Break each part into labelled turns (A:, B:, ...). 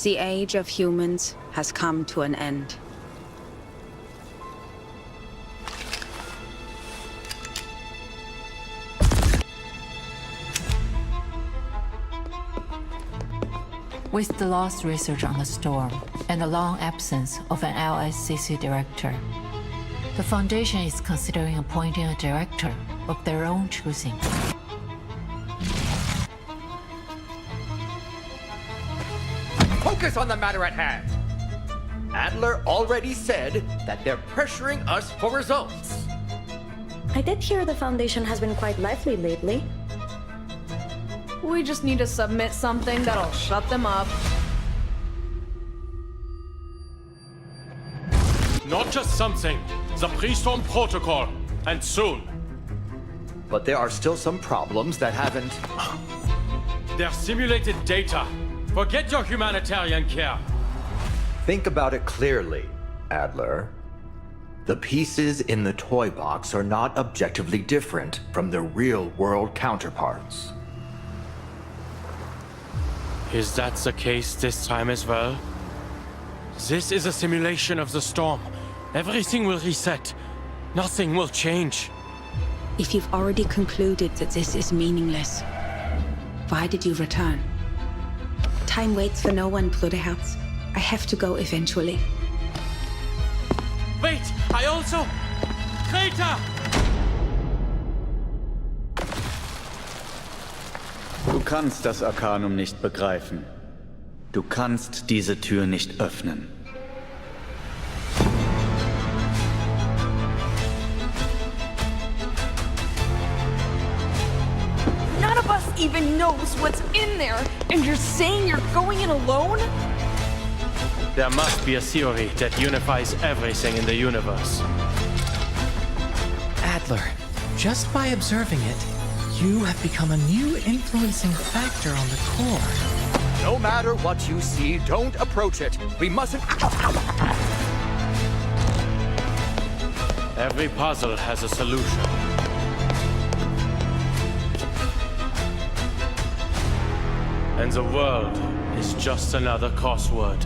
A: The age of humans has come to an end.
B: With the lost research on the storm and the long absence of an LSCC director, the Foundation is considering appointing a director of their own choosing.
C: Focus on the matter at hand. Adler already said that they're pressuring us for results.
D: I did hear the Foundation has been quite lively lately.
E: We just need to submit something that'll shut them up.
F: Not just something, the pre-storm protocol, and soon.
C: But there are still some problems that haven't...
F: They're simulated data. Forget your humanitarian care.
C: Think about it clearly, Adler. The pieces in the toy box are not objectively different from their real-world counterparts.
F: Is that the case this time as well? This is a simulation of the storm. Everything will reset. Nothing will change.
A: If you've already concluded that this is meaningless, why did you return? Time waits for no one, Bruderherz. I have to go eventually.
F: Wait, I also... Traitor!
G: Du kannst das Arkanum nicht begreifen. Du kannst diese Tür nicht öffnen.
E: None of us even knows what's in there, and you're saying you're going in alone?
F: There must be a theory that unifies everything in the universe.
H: Adler, just by observing it, you have become a new influencing factor on the core.
C: No matter what you see, don't approach it. We mustn't...
F: Every puzzle has a solution. And the world is just another crossword.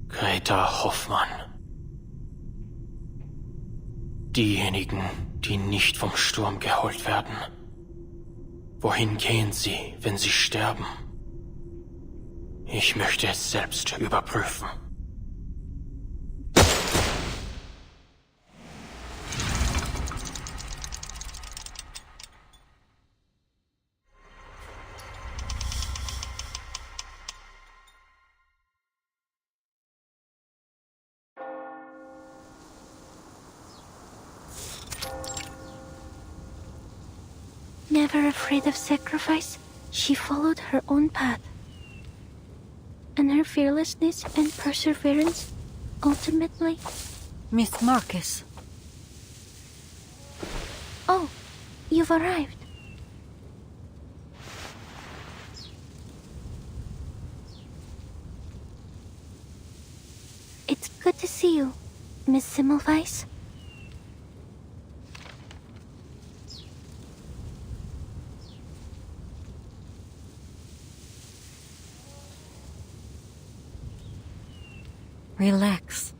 F: Greta Hoffmann. Diejenigen, die nicht vom Sturm geholt werden. Wohin gehen sie, wenn sie sterben? Ich möchte es selbst überprüfen.
I: Never afraid of sacrifice, she followed her own path. And her fearlessness and perseverance ultimately...
J: Miss Marcus.
I: Oh, you've arrived. It's good to see you, Miss Semmelweis.
J: Relax.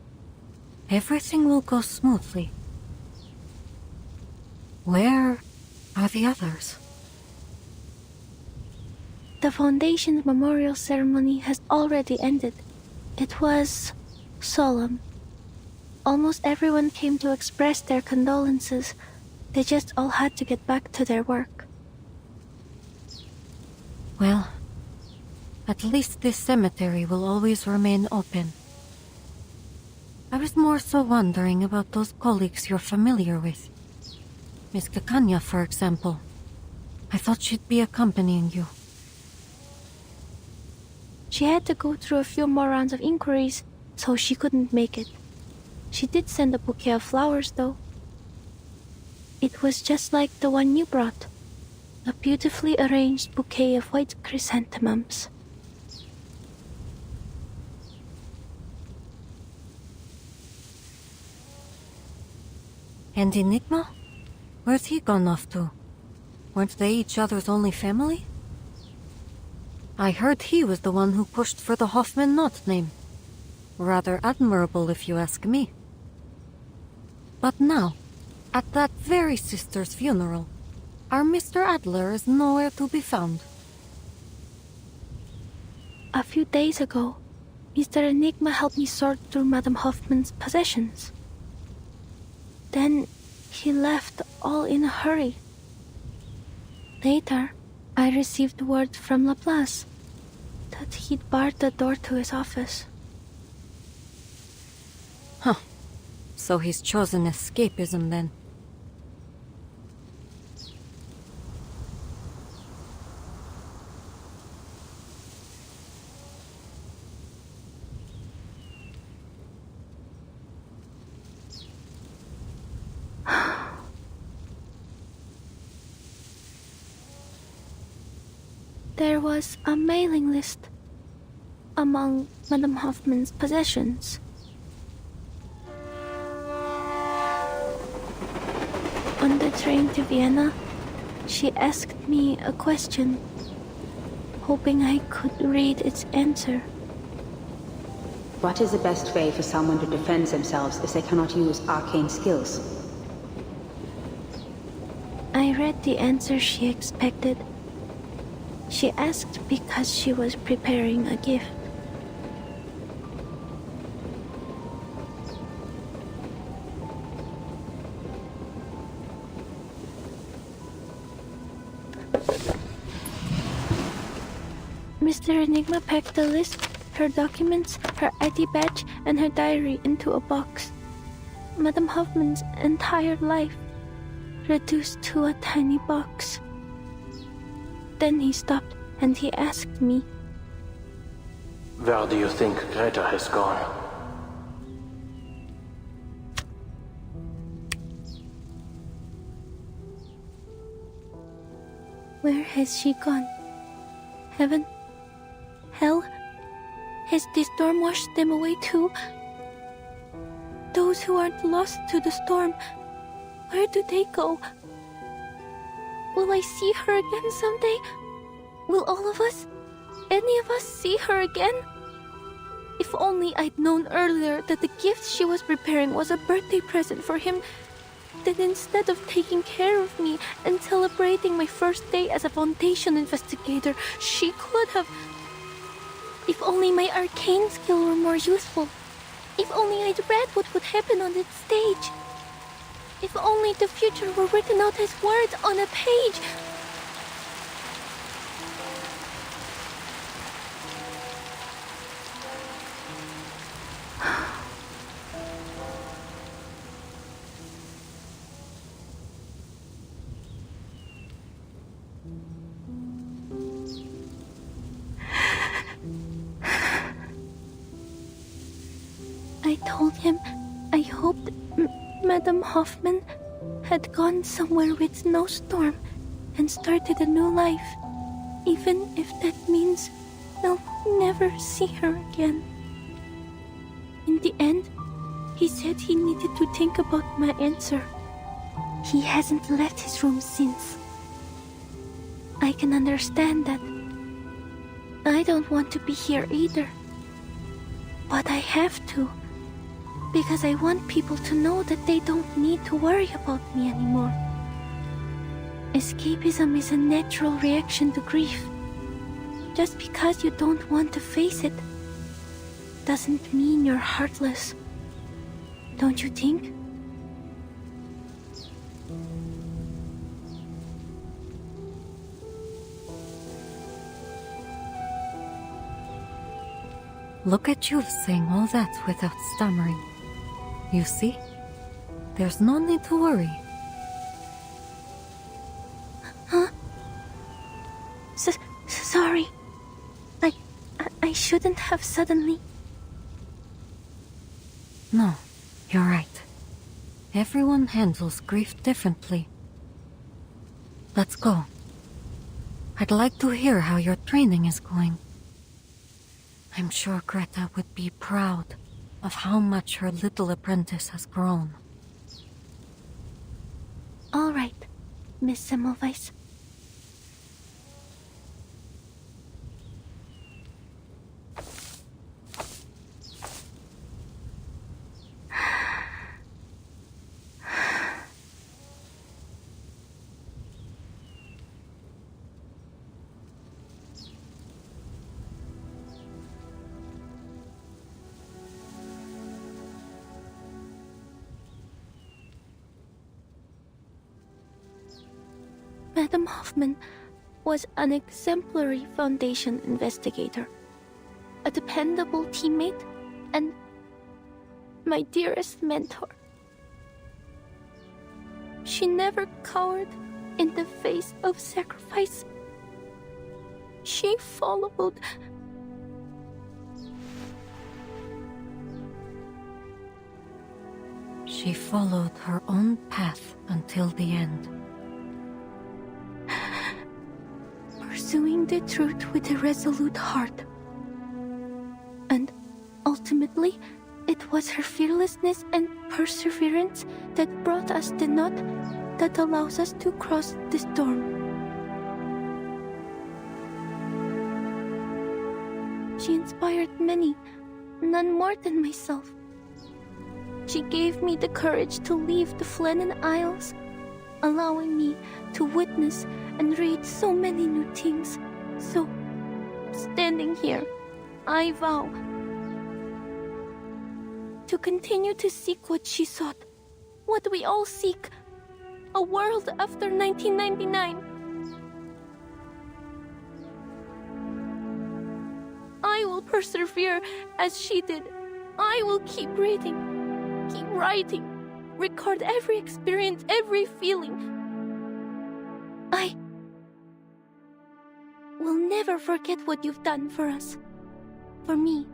J: Everything will go smoothly. Where are the others?
I: The Foundation's memorial ceremony has already ended. It was solemn. Almost everyone came to express their condolences. They just all had to get back to their work.
J: Well, at least this cemetery will always remain open. I was more so wondering about those colleagues you're familiar with. Miss Kakanya, for example. I thought she'd be accompanying you.
I: She had to go through a few more rounds of inquiries, so she couldn't make it. She did send a bouquet of flowers, though. It was just like the one you brought. A beautifully arranged bouquet of white chrysanthemums.
J: And Enigma? Where's he gone off to? Weren't they each other's only family? I heard he was the one who pushed for the Hoffman-Knott name. Rather admirable, if you ask me. But now, at that very sister's funeral, our Mr. Adler is nowhere to be found.
I: A few days ago, Mr. Enigma helped me sort through Madame Hoffman's possessions. Then he left all in a hurry. Later, I received word from Laplace that he'd barred the door to his office.
J: Huh. So he's chosen escapism then.
I: There was a mailing list among Madame Hoffman's possessions. On the train to Vienna, she asked me a question, hoping I could read its answer.
A: What is the best way for someone to defend themselves if they cannot use arcane skills?
I: I read the answer she expected. She asked because she was preparing a gift. Mr. Enigma packed the list, her documents, her ID badge, and her diary into a box. Madame Hoffman's entire life reduced to a tiny box. Then he stopped and he asked me,
F: Where do you think Greta has gone?
I: Where has she gone? Heaven? Hell? Has the storm washed them away too? Those who aren't lost to the storm, where do they go? Will I see her again someday? Will all of us, any of us, see her again? If only I'd known earlier that the gift she was preparing was a birthday present for him, That instead of taking care of me and celebrating my first day as a Foundation investigator, she could have... If only my arcane skill were more useful. If only I'd read what would happen on that stage. If only the future were written out as words on a page. I told him I hoped Madame Hoffman had gone somewhere with Snowstorm and started a new life, even if that means I'll never see her again. In the end, he said he needed to think about my answer. He hasn't left his room since. I can understand that. I don't want to be here either. But I have to. Because I want people to know that they don't need to worry about me anymore. Escapism is a natural reaction to grief. Just because you don't want to face it doesn't mean you're heartless. Don't you think?
J: Look at you saying all that without stammering. You see? There's no need to worry.
I: Huh? Sorry. I shouldn't have suddenly...
J: No, you're right. Everyone handles grief differently. Let's go. I'd like to hear how your training is going. I'm sure Greta would be proud of how much her little apprentice has grown.
I: All right, Miss Semmelweis. Madame Hoffman was an exemplary Foundation investigator, a dependable teammate, and my dearest mentor. She never cowered in the face of sacrifice. She followed...
J: She followed her own path until the end.
I: Pursuing the truth with a resolute heart. And ultimately, it was her fearlessness and perseverance that brought us the knot that allows us to cross the storm. She inspired many, none more than myself. She gave me the courage to leave the Flennon Isles, allowing me to witness and read so many new things. So, standing here, I vow to continue to seek what she sought, what we all seek, a world after 1999. I will persevere as she did. I will keep reading, keep writing, record every experience, every feeling. I will never forget what you've done for us, for me.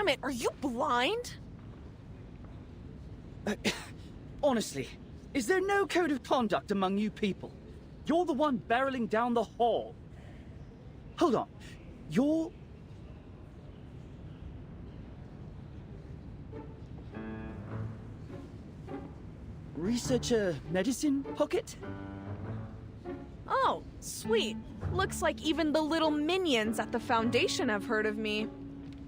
E: Damn it, are you blind?
K: Honestly, is there no code of conduct among you people? You're the one barreling down the hall. Hold on. You're... Researcher Medicine Pocket?
E: Oh, sweet. Looks like even the little minions at the Foundation have heard of me.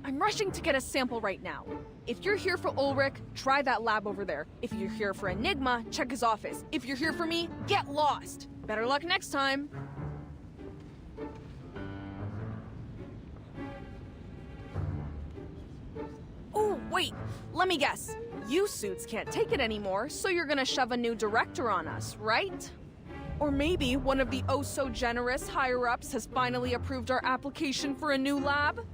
E: I'm rushing to get a sample right now. If you're here for Ulrich, try that lab over there. If you're here for Enigma, check his office. If you're here for me, get lost. Better luck next time. Oh, wait. Let me guess. You suits can't take it anymore, so you're gonna shove a new director on us, right? Or maybe one of the oh-so-generous higher-ups has finally approved our application for a new lab?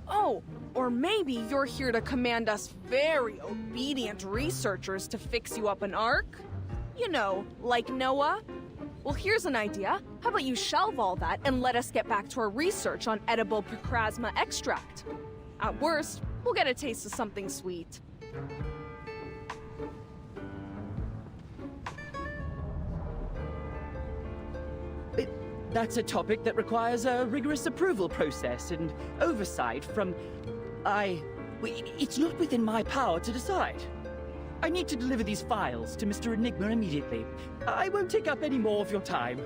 E: Oh, or maybe you're here to command us very obedient researchers to fix you up an arc? You know, like Noah? Well, here's an idea. How about you shelve all that and let us get back to our research on edible Procrasma extract? At worst, we'll get a taste of something sweet.
K: That's a topic that requires a rigorous approval process and oversight from... It's not within my power to decide. I need to deliver these files to Mr. Enigma immediately. I won't take up any more of your time.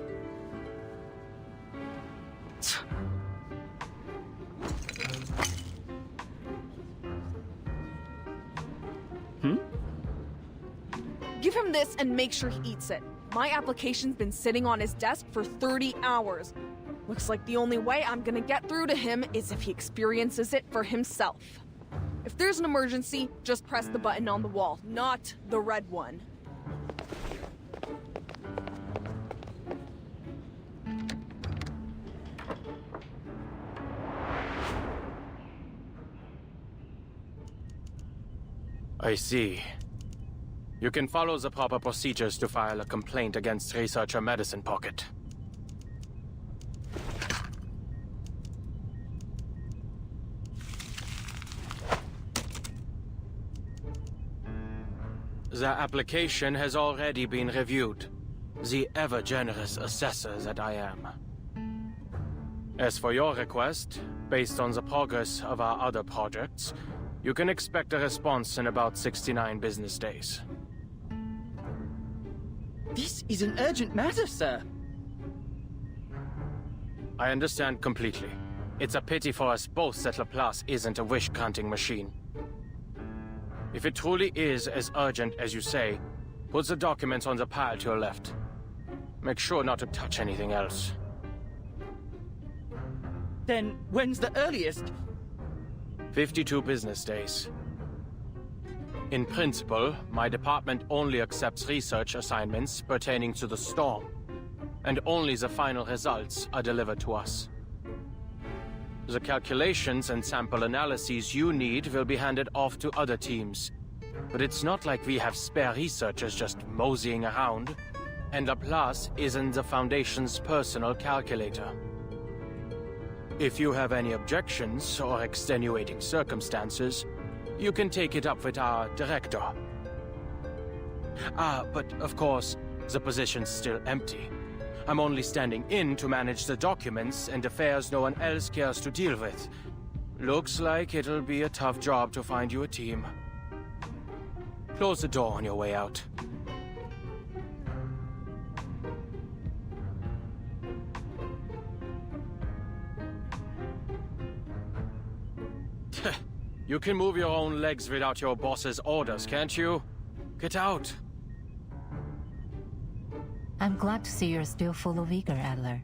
E: Give him this and make sure he eats it. My application's been sitting on his desk for 30 hours. Looks like the only way I'm gonna get through to him is if he experiences it for himself. If there's an emergency, just press the button on the wall, not the red one.
F: I see. You can follow the proper procedures to file a complaint against Researcher Medicine Pocket. The application has already been reviewed. The ever-generous assessor that I am. As for your request, based on the progress of our other projects, you can expect a response in about 69 business days.
K: This is an urgent matter, sir.
F: I understand completely. It's a pity for us both that Laplace isn't a wish-granting machine. If it truly is as urgent as you say, put the documents on the pile to your left. Make sure not to touch anything else.
K: Then when's the earliest?
F: 52 business days. In principle, my department only accepts research assignments pertaining to the storm, and only the final results are delivered to us. The calculations and sample analyses you need will be handed off to other teams, but it's not like we have spare researchers just moseying around, and Laplace isn't the Foundation's personal calculator. If you have any objections or extenuating circumstances, you can take it up with our director. But of course, the position's still empty. I'm only standing in to manage the documents and affairs no one else cares to deal with. Looks like it'll be a tough job to find you a team. Close the door on your way out. You can move your own legs without your boss's orders, can't you? Get out.
B: I'm glad to see you're still full of vigor, Adler.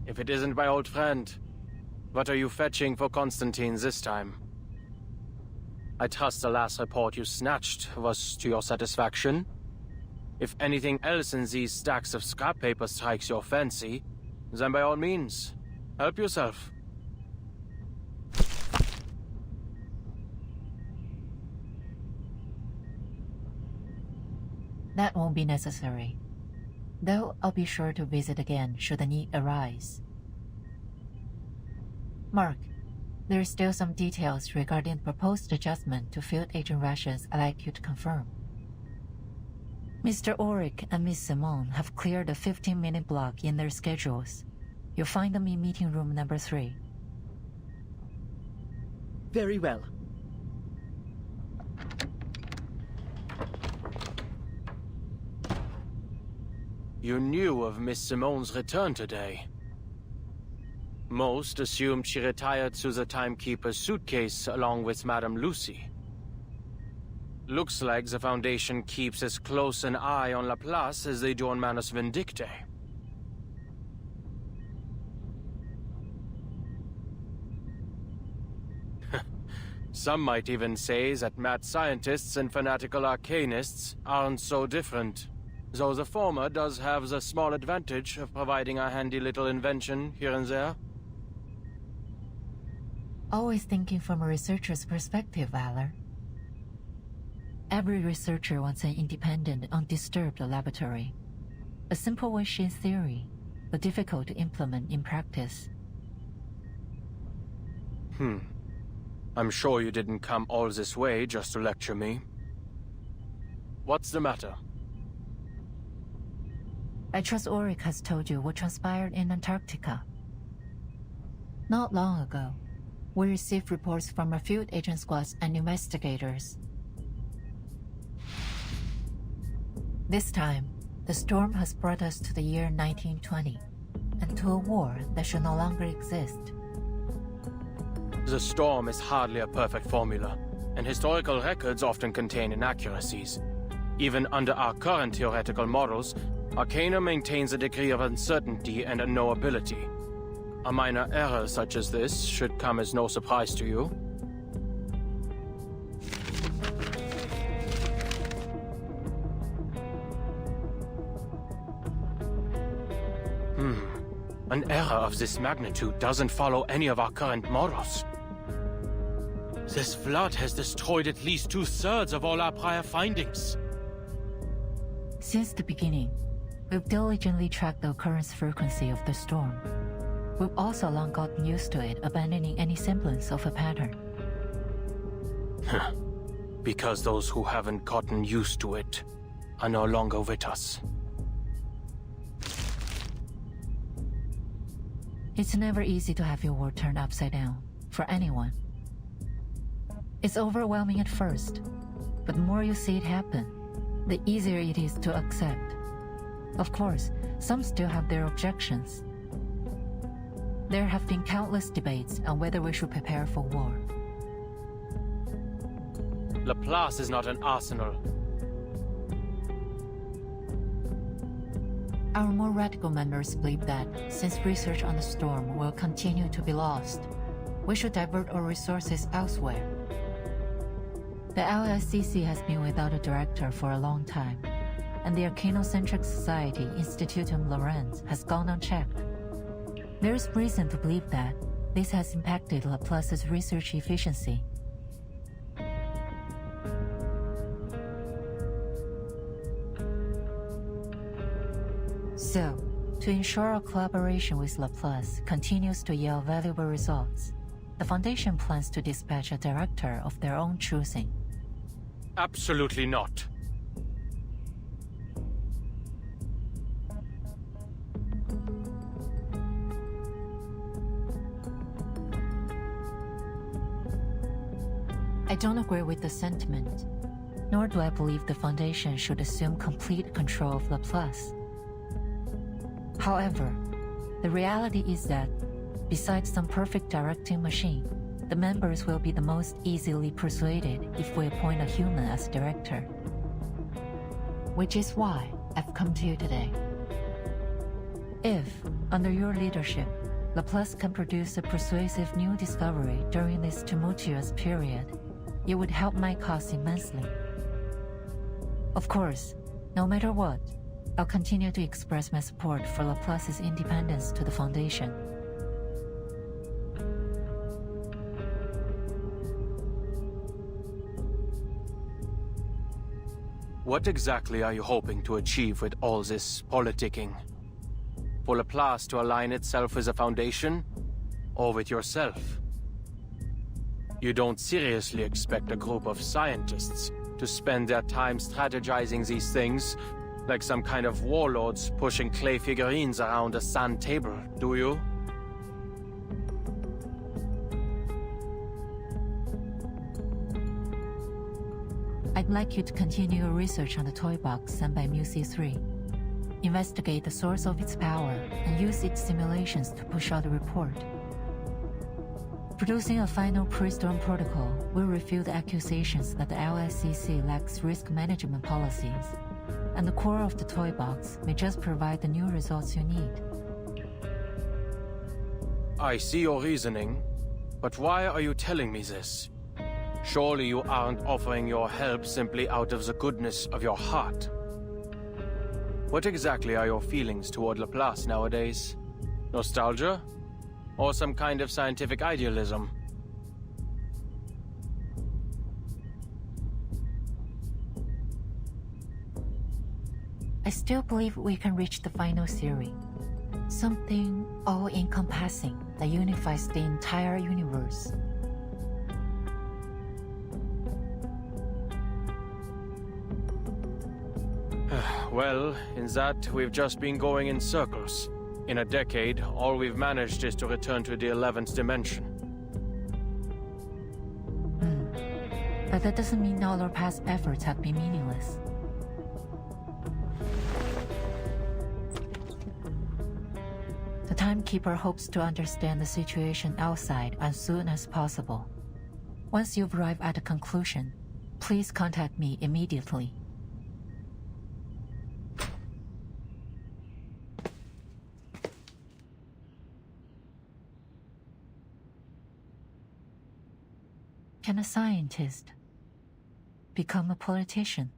F: If it isn't my old friend. What are you fetching for Constantine this time? I trust the last report you snatched was to your satisfaction. If anything else in these stacks of scrap paper strikes your fancy, then by all means, help yourself.
B: That won't be necessary. Though I'll be sure to visit again should the need arise. Mark, there are still some details regarding the proposed adjustment to field agent rations I'd like you to confirm. Mr. Ulrich and Miss Simone have cleared a 15-minute block in their schedules. You'll find them in meeting room number 3.
K: Very well.
F: You knew of Miss Simone's return today. Most assumed she retired to the timekeeper's suitcase along with Madame Lucy. Looks like the Foundation keeps as close an eye on Laplace as they do on Manus Vindictae. Some might even say that mad scientists and fanatical arcanists aren't so different, though the former does have the small advantage of providing a handy little invention here and there.
B: Always thinking from a researcher's perspective, Valor. Every researcher wants an independent, undisturbed laboratory. A simple wish in theory, but difficult to implement in practice.
F: I'm sure you didn't come all this way just to lecture me. What's the matter?
B: I trust Ulrich has told you what transpired in Antarctica. Not long ago, we received reports from our field agent squads and investigators. This time, the storm has brought us to the year 1920, and to a war that should no longer exist.
F: The storm is hardly a perfect formula, and historical records often contain inaccuracies. Even under our current theoretical models, Arcana maintains a degree of uncertainty and unknowability. A minor error such as this should come as no surprise to you. An error of this magnitude doesn't follow any of our current models. This flood has destroyed at least 2/3 of all our prior findings.
B: Since the beginning, we've diligently tracked the occurrence frequency of the storm. We've also long gotten used to it, abandoning any semblance of a pattern.
F: Because those who haven't gotten used to it are no longer with us.
B: It's never easy to have your world turned upside down, for anyone. It's overwhelming at first, but the more you see it happen, the easier it is to accept. Of course, some still have their objections. There have been countless debates on whether we should prepare for war.
F: Laplace is not an arsenal.
B: Our more radical members believe that, since research on the storm will continue to be lost, we should divert our resources elsewhere. The LSCC has been without a director for a long time, and the Arcanocentric Society Institutum Laurens has gone unchecked. There is reason to believe that this has impacted Laplace's research efficiency. So, to ensure our collaboration with Laplace continues to yield valuable results, the Foundation plans to dispatch a director of their own choosing.
F: Absolutely not.
B: I don't agree with the sentiment, nor do I believe the Foundation should assume complete control of Laplace. However, the reality is that, besides some perfect directing machine, the members will be the most easily persuaded if we appoint a human as director. Which is why I've come to you today. If, under your leadership, Laplace can produce a persuasive new discovery during this tumultuous period, it would help my cause immensely. Of course, no matter what, I'll continue to express my support for Laplace's independence to the Foundation.
F: What exactly are you hoping to achieve with all this politicking? For Laplace to align itself with a foundation? Or with yourself? You don't seriously expect a group of scientists to spend their time strategizing these things like some kind of warlords pushing clay figurines around a sand table, do you?
B: I'd like you to continue your research on the toy box sent by MUC3. Investigate the source of its power and use its simulations to push out a report. Producing a final pre-storm protocol will refute the accusations that the LSCC lacks risk management policies, and the core of the toy box may just provide the new results you need.
F: I see your reasoning, but why are you telling me this? Surely you aren't offering your help simply out of the goodness of your heart. What exactly are your feelings toward Laplace nowadays? Nostalgia? Or some kind of scientific idealism?
B: I still believe we can reach the final theory. Something all-encompassing that unifies the entire universe.
F: Well, in that, we've just been going in circles. In a decade, all we've managed is to return to the 11th dimension.
B: But that doesn't mean all our past efforts have been meaningless. The Timekeeper hopes to understand the situation outside as soon as possible. Once you've arrived at a conclusion, please contact me immediately. Can a scientist become a politician?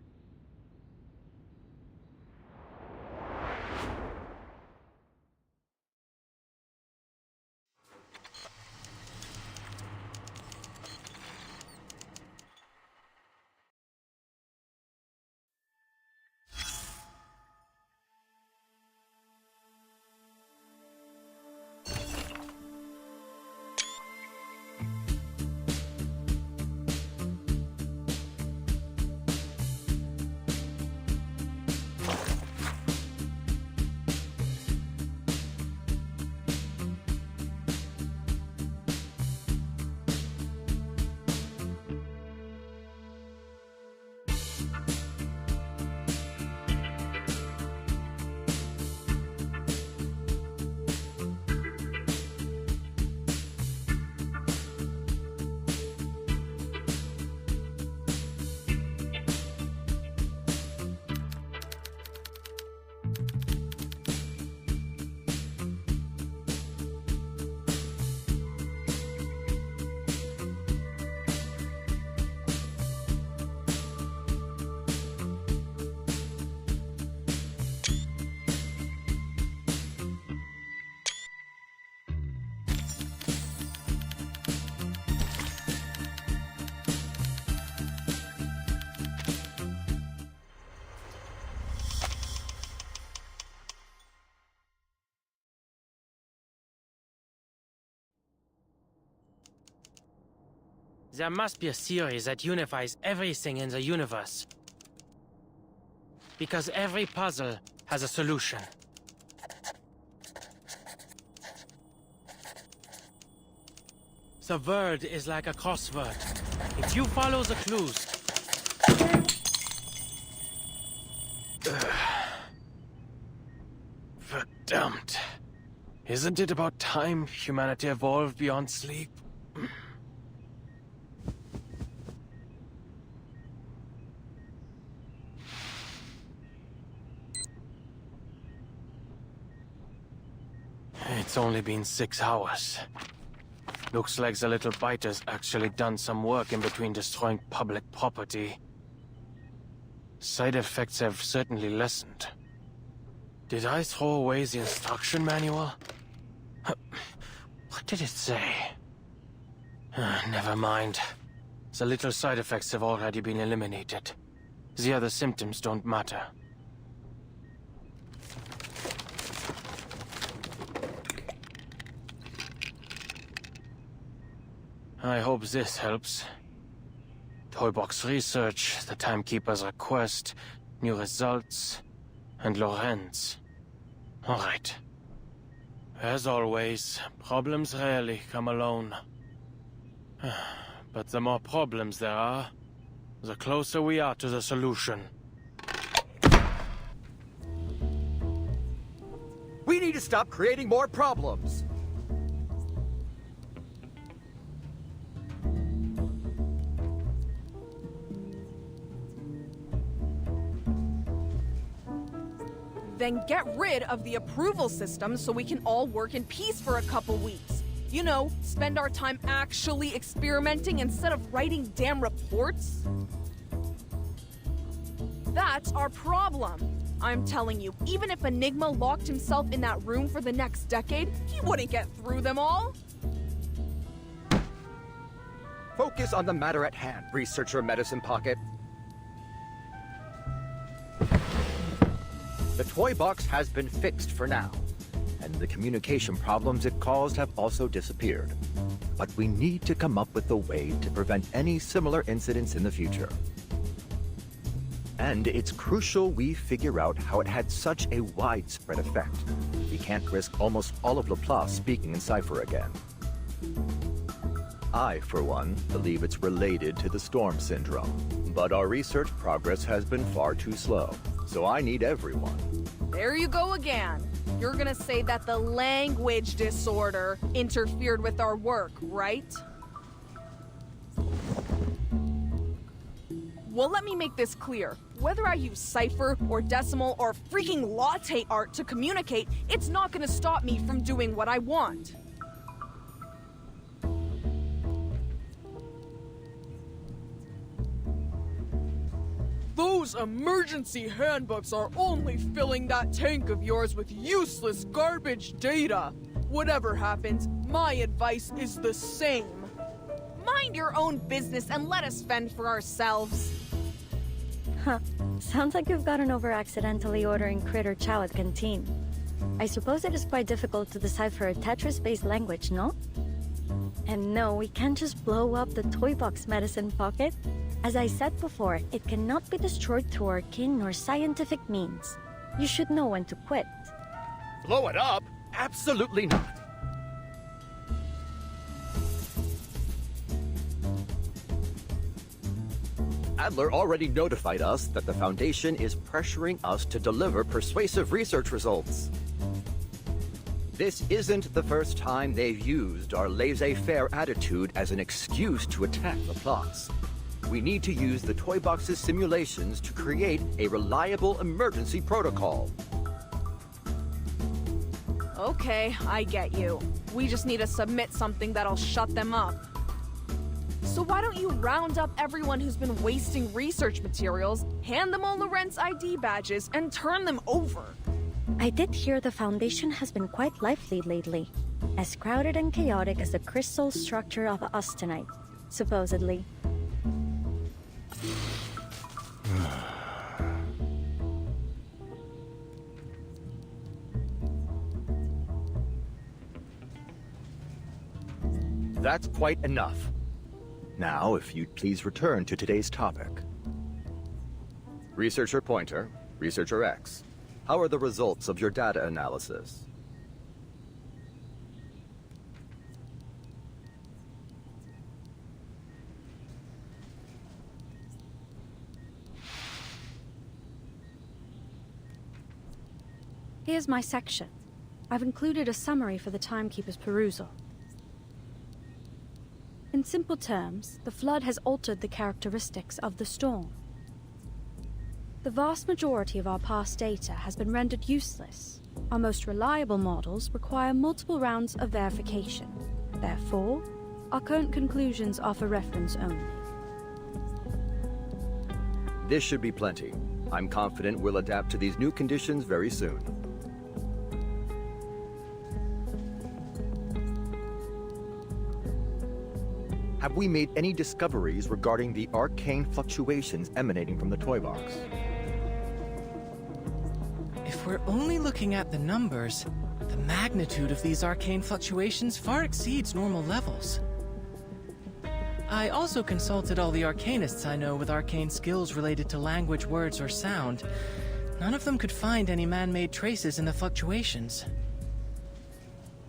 F: There must be a theory that unifies everything in the universe. Because every puzzle has a solution. The world is like a crossword. If you follow the clues... Verdammt. Isn't it about time humanity evolved beyond sleep? It's only been 6 hours. Looks like the little biter's actually done some work in between destroying public property. Side effects have certainly lessened. Did I throw away the instruction manual? What did it say? Never mind. The little side effects have already been eliminated. The other symptoms don't matter. I hope this helps. Toybox research, the timekeeper's request, new results, and Lorenz. All right. As always, problems rarely come alone. But the more problems there are, the closer we are to the solution.
C: We need to stop creating more problems.
E: Then get rid of the approval system so we can all work in peace for a couple weeks. You know, spend our time actually experimenting instead of writing damn reports. That's our problem. I'm telling you, even if Enigma locked himself in that room for the next decade, he wouldn't get through them all.
C: Focus on the matter at hand, Researcher Medicine Pocket. The toy box has been fixed for now, and the communication problems it caused have also disappeared. But we need to come up with a way to prevent any similar incidents in the future. And it's crucial we figure out how it had such a widespread effect. We can't risk almost all of Laplace speaking in cipher again. I, for one, believe it's related to the storm syndrome, but our research progress has been far too slow, so I need everyone.
E: There you go again. You're gonna say that the language disorder interfered with our work, right? Well, let me make this clear. Whether I use cipher or decimal or freaking latte art to communicate, it's not gonna stop me from doing what I want. Those emergency handbooks are only filling that tank of yours with useless garbage data. Whatever happens, my advice is the same. Mind your own business and let us fend for ourselves.
D: Huh. Sounds like you've gotten over accidentally ordering critter chow at canteen. I suppose it is quite difficult to decipher a Tetris-based language, no? And no, we can't just blow up the toy box Medicine Pocket. As I said before, it cannot be destroyed through arcane or scientific means. You should know when to quit.
C: Blow it up? Absolutely not. Adler already notified us that the Foundation is pressuring us to deliver persuasive research results. This isn't the first time they've used our laissez-faire attitude as an excuse to attack Laplace. We need to use the toy box's simulations to create a reliable emergency protocol.
E: Okay, I get you. We just need to submit something that'll shut them up. So why don't you round up everyone who's been wasting research materials, hand them all Lorenz ID badges, and turn them over?
D: I did hear the Foundation has been quite lively lately. As crowded and chaotic as the crystal structure of austenite, supposedly.
C: That's quite enough. Now, if you'd please return to today's topic. Researcher Pointer, Researcher X, how are the results of your data analysis?
L: Here's my section. I've included a summary for the timekeeper's perusal. In simple terms, the flood has altered the characteristics of the storm. The vast majority of our past data has been rendered useless. Our most reliable models require multiple rounds of verification. Therefore, our current conclusions are for reference only.
C: This should be plenty. I'm confident we'll adapt to these new conditions very soon. Have we made any discoveries regarding the arcane fluctuations emanating from the toy box?
H: If we're only looking at the numbers, the magnitude of these arcane fluctuations far exceeds normal levels. I also consulted all the arcanists I know with arcane skills related to language, words, or sound. None of them could find any man-made traces in the fluctuations.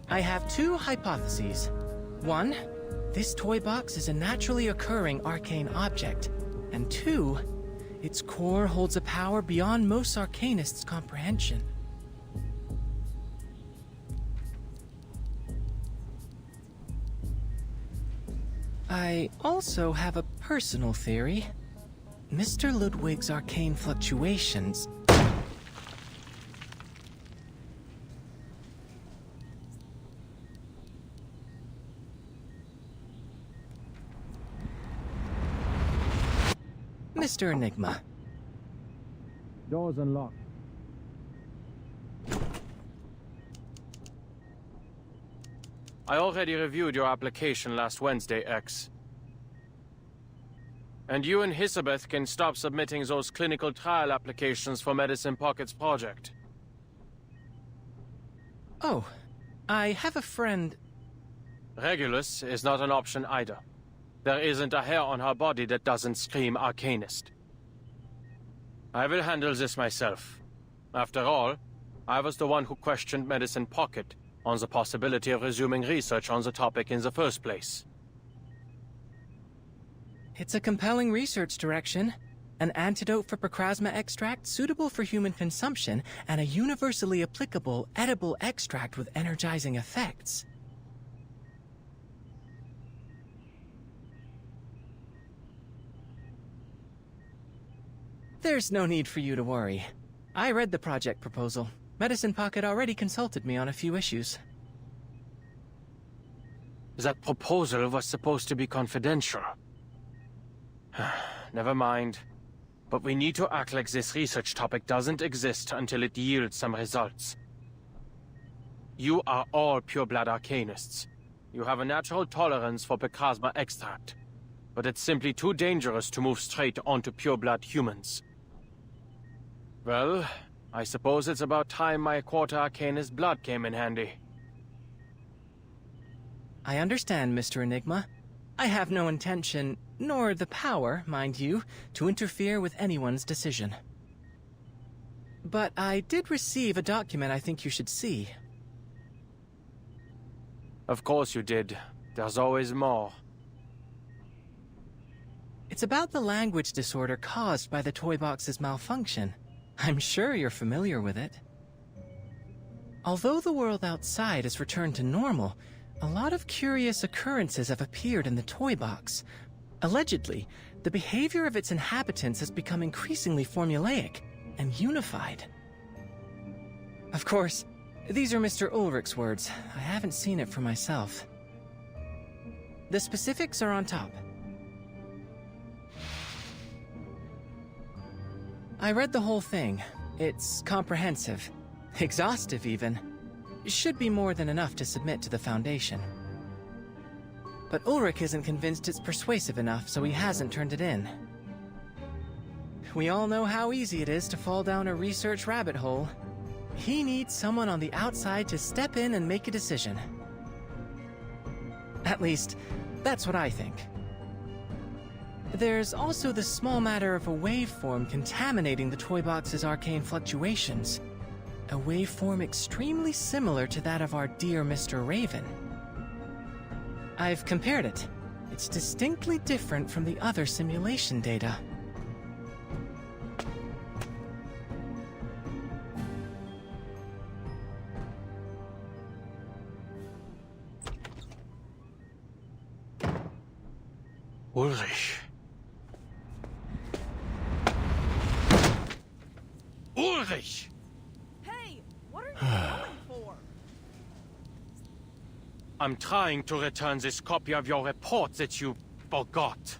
H: I have two hypotheses. One, this toy box is a naturally occurring arcane object. And two, its core holds a power beyond most arcanists' comprehension. I also have a personal theory. Mr. Ludwig's arcane fluctuations... Mr. Enigma.
F: Doors unlocked. I already reviewed your application last Wednesday, X. And you and Hisabeth can stop submitting those clinical trial applications for Medicine Pocket's project.
H: Oh, I have a friend...
F: Regulus is not an option either. There isn't a hair on her body that doesn't scream Arcanist. I will handle this myself. After all, I was the one who questioned Medicine Pocket on the possibility of resuming research on the topic in the first place.
H: It's a compelling research direction. An antidote for Procrasma extract suitable for human consumption, and a universally applicable, edible extract with energizing effects. There's no need for you to worry. I read the project proposal. Medicine Pocket already consulted me on a few issues.
F: That proposal was supposed to be confidential. Never mind. But we need to act like this research topic doesn't exist until it yields some results. You are all pure-blood arcanists. You have a natural tolerance for Procrasma extract. But it's simply too dangerous to move straight onto pure-blood humans. Well, I suppose it's about time my quarter arcanist blood came in handy.
H: I understand, Mr. Enigma. I have no intention, nor the power, mind you, to interfere with anyone's decision. But I did receive a document I think you should see.
F: Of course you did. There's always more.
H: It's about the language disorder caused by the toy box's malfunction. I'm sure you're familiar with it. Although the world outside has returned to normal, a lot of curious occurrences have appeared in the toy box. Allegedly, the behavior of its inhabitants has become increasingly formulaic and unified. Of course, these are Mr. Ulrich's words. I haven't seen it for myself. The specifics are on top. I read the whole thing. It's comprehensive. Exhaustive, even. Should be more than enough to submit to the Foundation. But Ulrich isn't convinced it's persuasive enough, so he hasn't turned it in. We all know how easy it is to fall down a research rabbit hole. He needs someone on the outside to step in and make a decision. At least, that's what I think. There's also the small matter of a waveform contaminating the toy box's arcane fluctuations. A waveform extremely similar to that of our dear Mr. Raven. I've compared it. It's distinctly different from the other simulation data.
F: Ulrich. Ulrich!
E: Hey, what are you going for?
F: I'm trying to return this copy of your report that you forgot.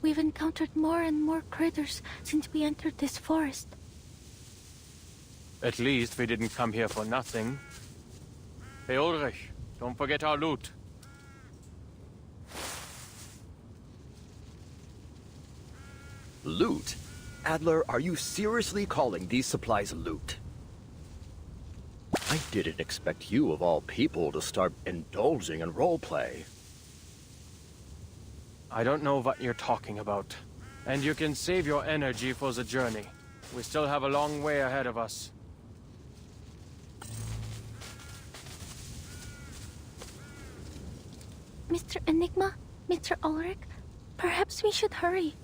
I: We've encountered more and more critters since we entered this forest.
F: At least we didn't come here for nothing. Hey Ulrich, don't forget our loot.
C: Loot? Adler, are you seriously calling these supplies loot? I didn't expect you, of all people, to start indulging in roleplay.
F: I don't know what you're talking about. And you can save your energy for the journey. We still have a long way ahead of us.
I: Mr. Enigma, Mr. Ulrich, perhaps we should hurry.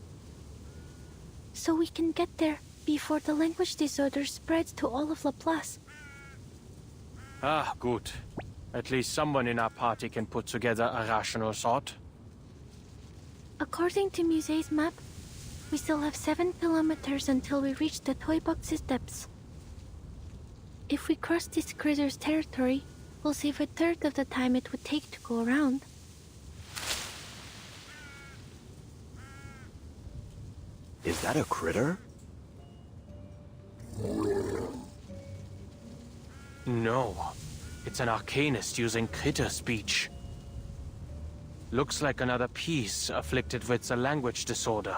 I: So we can get there before the language disorder spreads to all of Laplace.
F: Ah, good. At least someone in our party can put together a rational thought.
I: According to Muse's map, we still have 7 kilometers until we reach the toy box's depths. If we cross this critter's territory, we'll save a third of the time it would take to go around.
C: Is that a critter?
F: No. It's an arcanist using critter speech. Looks like another piece afflicted with a language disorder.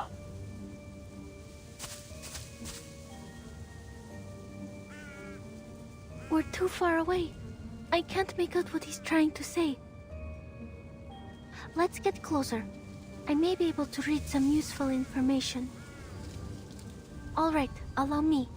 I: We're too far away. I can't make out what he's trying to say. Let's get closer. I may be able to read some useful information. All right, allow me.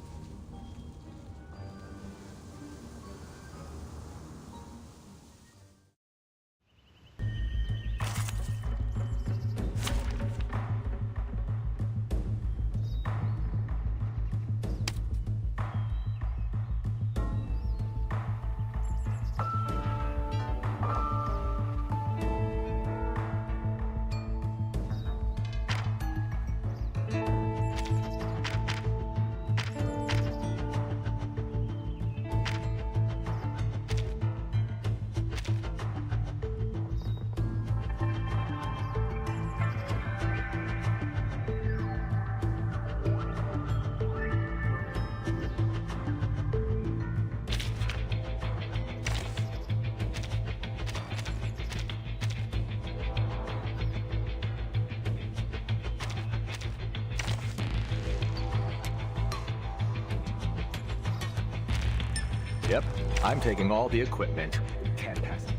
C: Yep, I'm taking all the equipment. Can't pass it.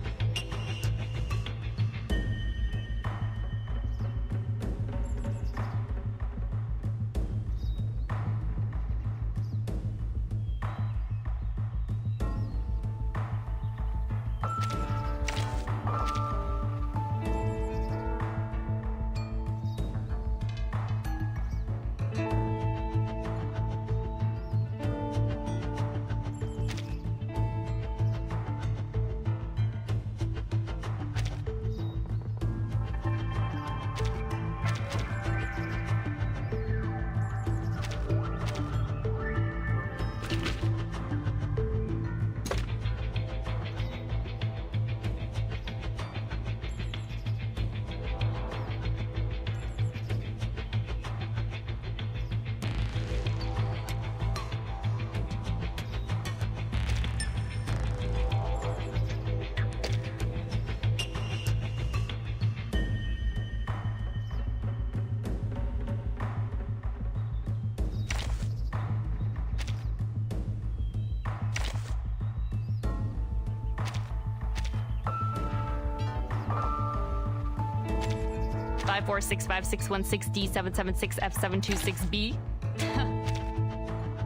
M: D776F726B.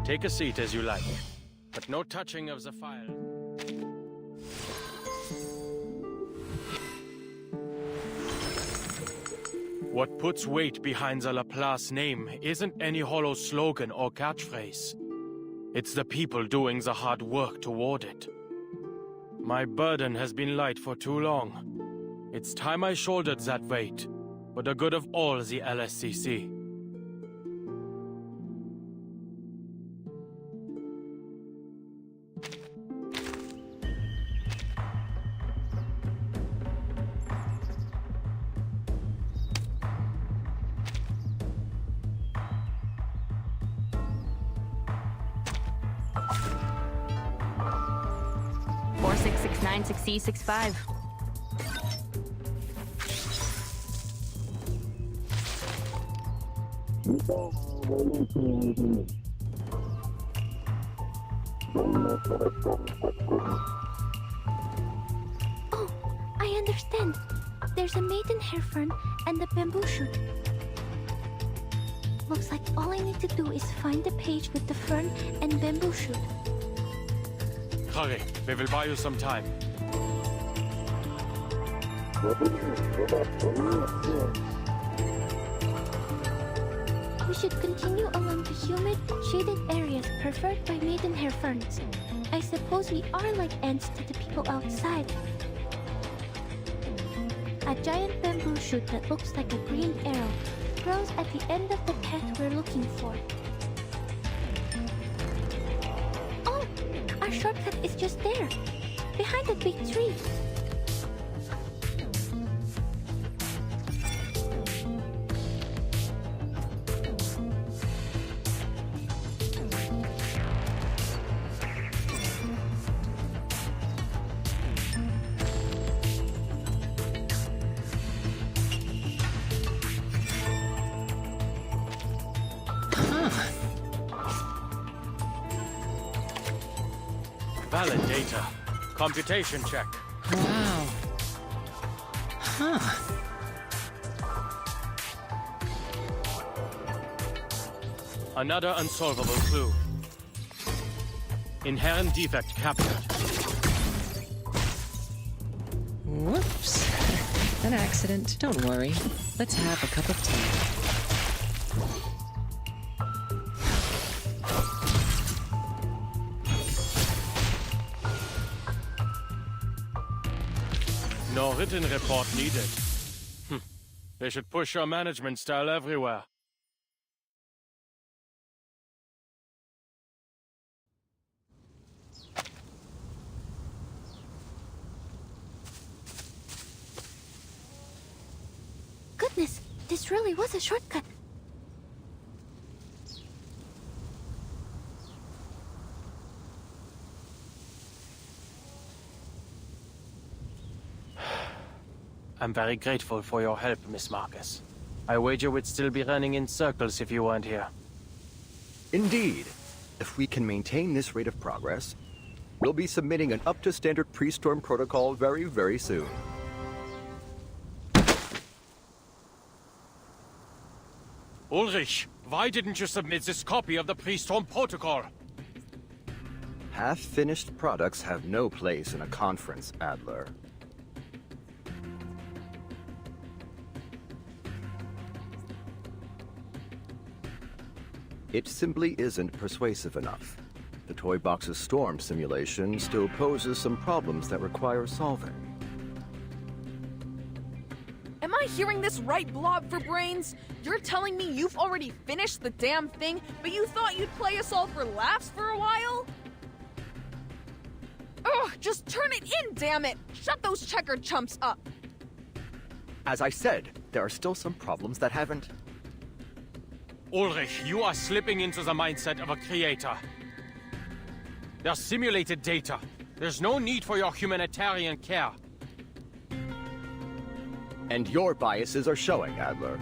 F: Take a seat as you like, but no touching of the file. What puts weight behind the Laplace name isn't any hollow slogan or catchphrase. It's the people doing the hard work toward it. My burden has been light for too long. It's time I shouldered that weight, for the good of all the LSCC.
M: v3.6
I: Oh, I understand. There's a maidenhair fern and a bamboo shoot. Looks like all I need to do is find the page with the fern and bamboo shoot.
F: Hurry, we will buy you some time.
I: We should continue along the humid, shaded areas preferred by maidenhair ferns. I suppose we are like ants to the people outside. A giant bamboo shoot that looks like a green arrow grows at the end of the path we're looking for. Oh! Our shortcut is just there, behind the big tree.
F: Valid data. Computation check.
H: Wow. Huh.
F: Another unsolvable clue. Inherent defect captured.
N: Whoops. An accident. Don't worry. Let's have a cup of tea.
F: No written report needed. They should push our management style everywhere.
I: Goodness, this really was a shortcut.
F: I'm very grateful for your help, Miss Marcus. I wager we'd still be running in circles if you weren't here.
C: Indeed. If we can maintain this rate of progress, we'll be submitting an up-to-standard pre-storm protocol very, very soon.
F: Ulrich, why didn't you submit this copy of the pre-storm protocol?
C: Half-finished products have no place in a conference, Adler. It simply isn't persuasive enough. The toy box's storm simulation still poses some problems that require solving.
E: Am I hearing this right, Blob for Brains? You're telling me you've already finished the damn thing, but you thought you'd play us all for laughs for a while? Ugh, just turn it in, damn it! Shut those checkered chumps up!
C: As I said, there are still some problems that haven't...
F: Ulrich, you are slipping into the mindset of a creator. They're simulated data. There's no need for your humanitarian care.
C: And your biases are showing, Adler.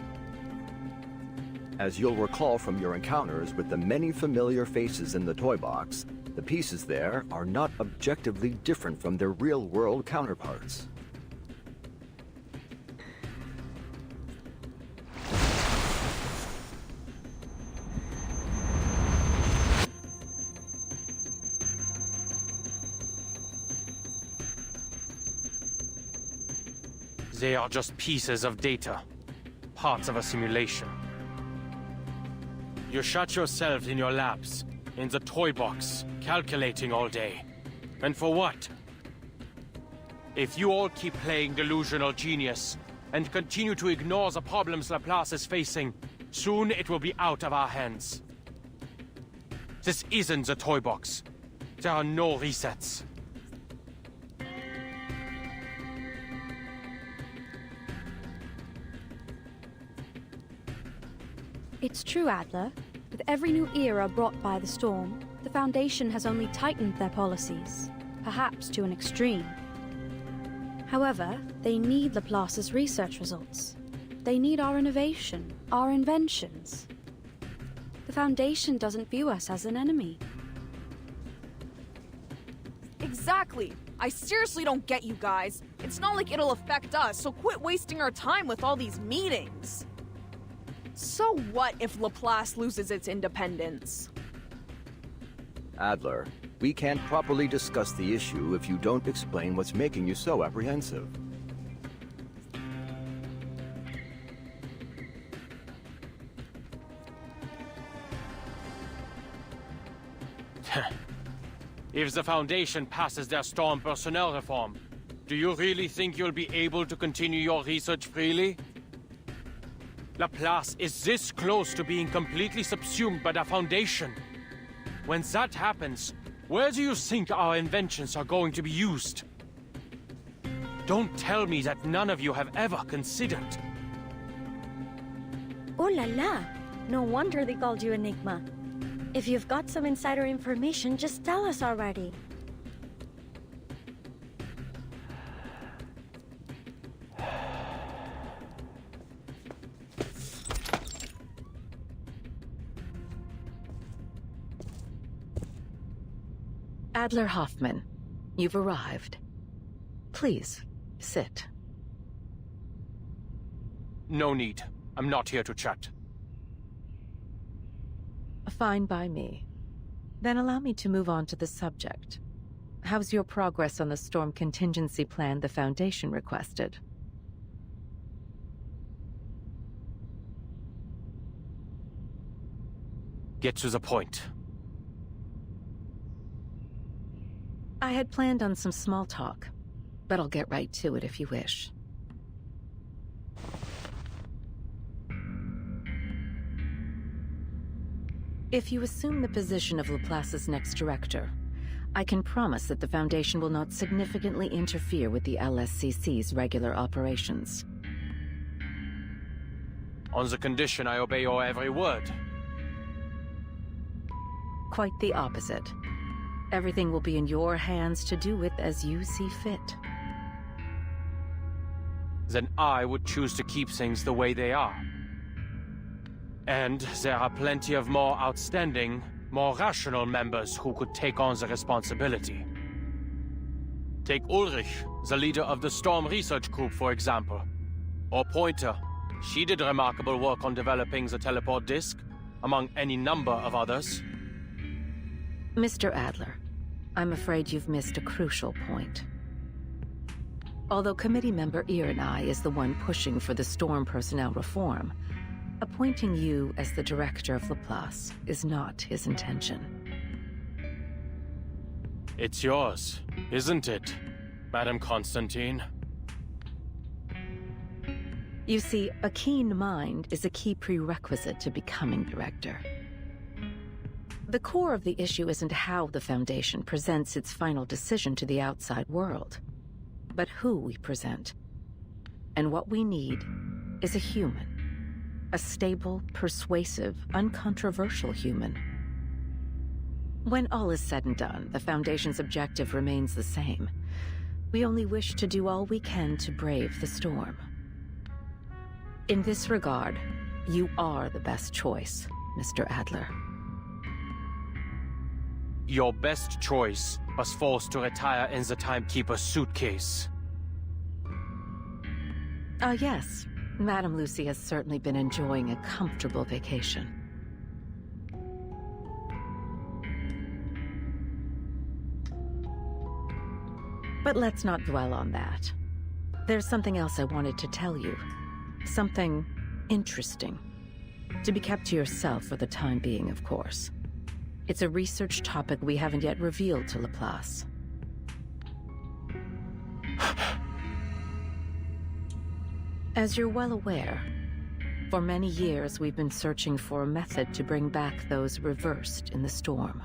C: As you'll recall from your encounters with the many familiar faces in the toy box, the pieces there are not objectively different from their real-world counterparts.
F: They are just pieces of data, parts of a simulation. You shut yourself in your labs, in the toy box, calculating all day. And for what? If you all keep playing delusional genius, and continue to ignore the problems Laplace is facing, soon it will be out of our hands. This isn't the toy box. There are no resets.
L: It's true, Adler. With every new era brought by the storm, the Foundation has only tightened their policies, perhaps to an extreme. However, they need Laplace's research results. They need our innovation, our inventions. The Foundation doesn't view us as an enemy.
E: Exactly. I seriously don't get you guys. It's not like it'll affect us, so quit wasting our time with all these meetings. So what if Laplace loses its independence?
C: Adler, we can't properly discuss the issue if you don't explain what's making you so apprehensive.
F: If the Foundation passes their storm personnel reform, do you really think you'll be able to continue your research freely? Laplace is this close to being completely subsumed by the Foundation. When that happens, where do you think our inventions are going to be used? Don't tell me that none of you have ever considered.
D: Oh la la! No wonder they called you Enigma. If you've got some insider information, just tell us already.
M: Adler Hoffman, you've arrived. Please, sit.
F: No need. I'm not here to chat.
M: Fine by me. Then allow me to move on to the subject. How's your progress on the storm contingency plan the Foundation requested?
F: Get to the point.
M: I had planned on some small talk, but I'll get right to it if you wish. If you assume the position of Laplace's next director, I can promise that the Foundation will not significantly interfere with the LSCC's regular operations.
F: On the condition I obey your every word.
M: Quite the opposite. Everything will be in your hands to do with as you see fit.
F: Then I would choose to keep things the way they are. And there are plenty of more outstanding, more rational members who could take on the responsibility. Take Ulrich, the leader of the Storm Research Group, for example. Or Pointer. She did remarkable work on developing the teleport disc, among any number of others.
M: Mr. Adler, I'm afraid you've missed a crucial point. Although committee member Irenai is the one pushing for the Storm personnel reform, appointing you as the director of Laplace is not his intention.
F: It's yours, isn't it, Madam Constantine?
M: You see, a keen mind is a key prerequisite to becoming director. The core of the issue isn't how the Foundation presents its final decision to the outside world, but who we present. And what we need is a human. A stable, persuasive, uncontroversial human. When all is said and done, the Foundation's objective remains the same. We only wish to do all we can to brave the storm. In this regard, you are the best choice, Mr. Adler.
F: Your best choice was forced to retire in the Timekeeper's suitcase.
M: Yes. Madame Lucy has certainly been enjoying a comfortable vacation. But let's not dwell on that. There's something else I wanted to tell you. Something interesting. To be kept to yourself for the time being, of course. It's a research topic we haven't yet revealed to Laplace. As you're well aware, for many years we've been searching for a method to bring back those reversed in the storm.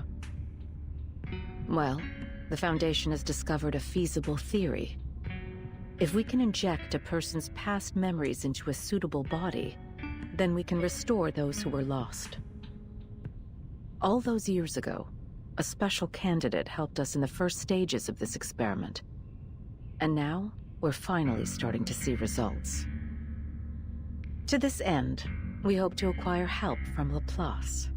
M: Well, the Foundation has discovered a feasible theory. If we can inject a person's past memories into a suitable body, then we can restore those who were lost. All those years ago, a special candidate helped us in the first stages of this experiment. And now, we're finally starting to see results. To this end, we hope to acquire help from Laplace.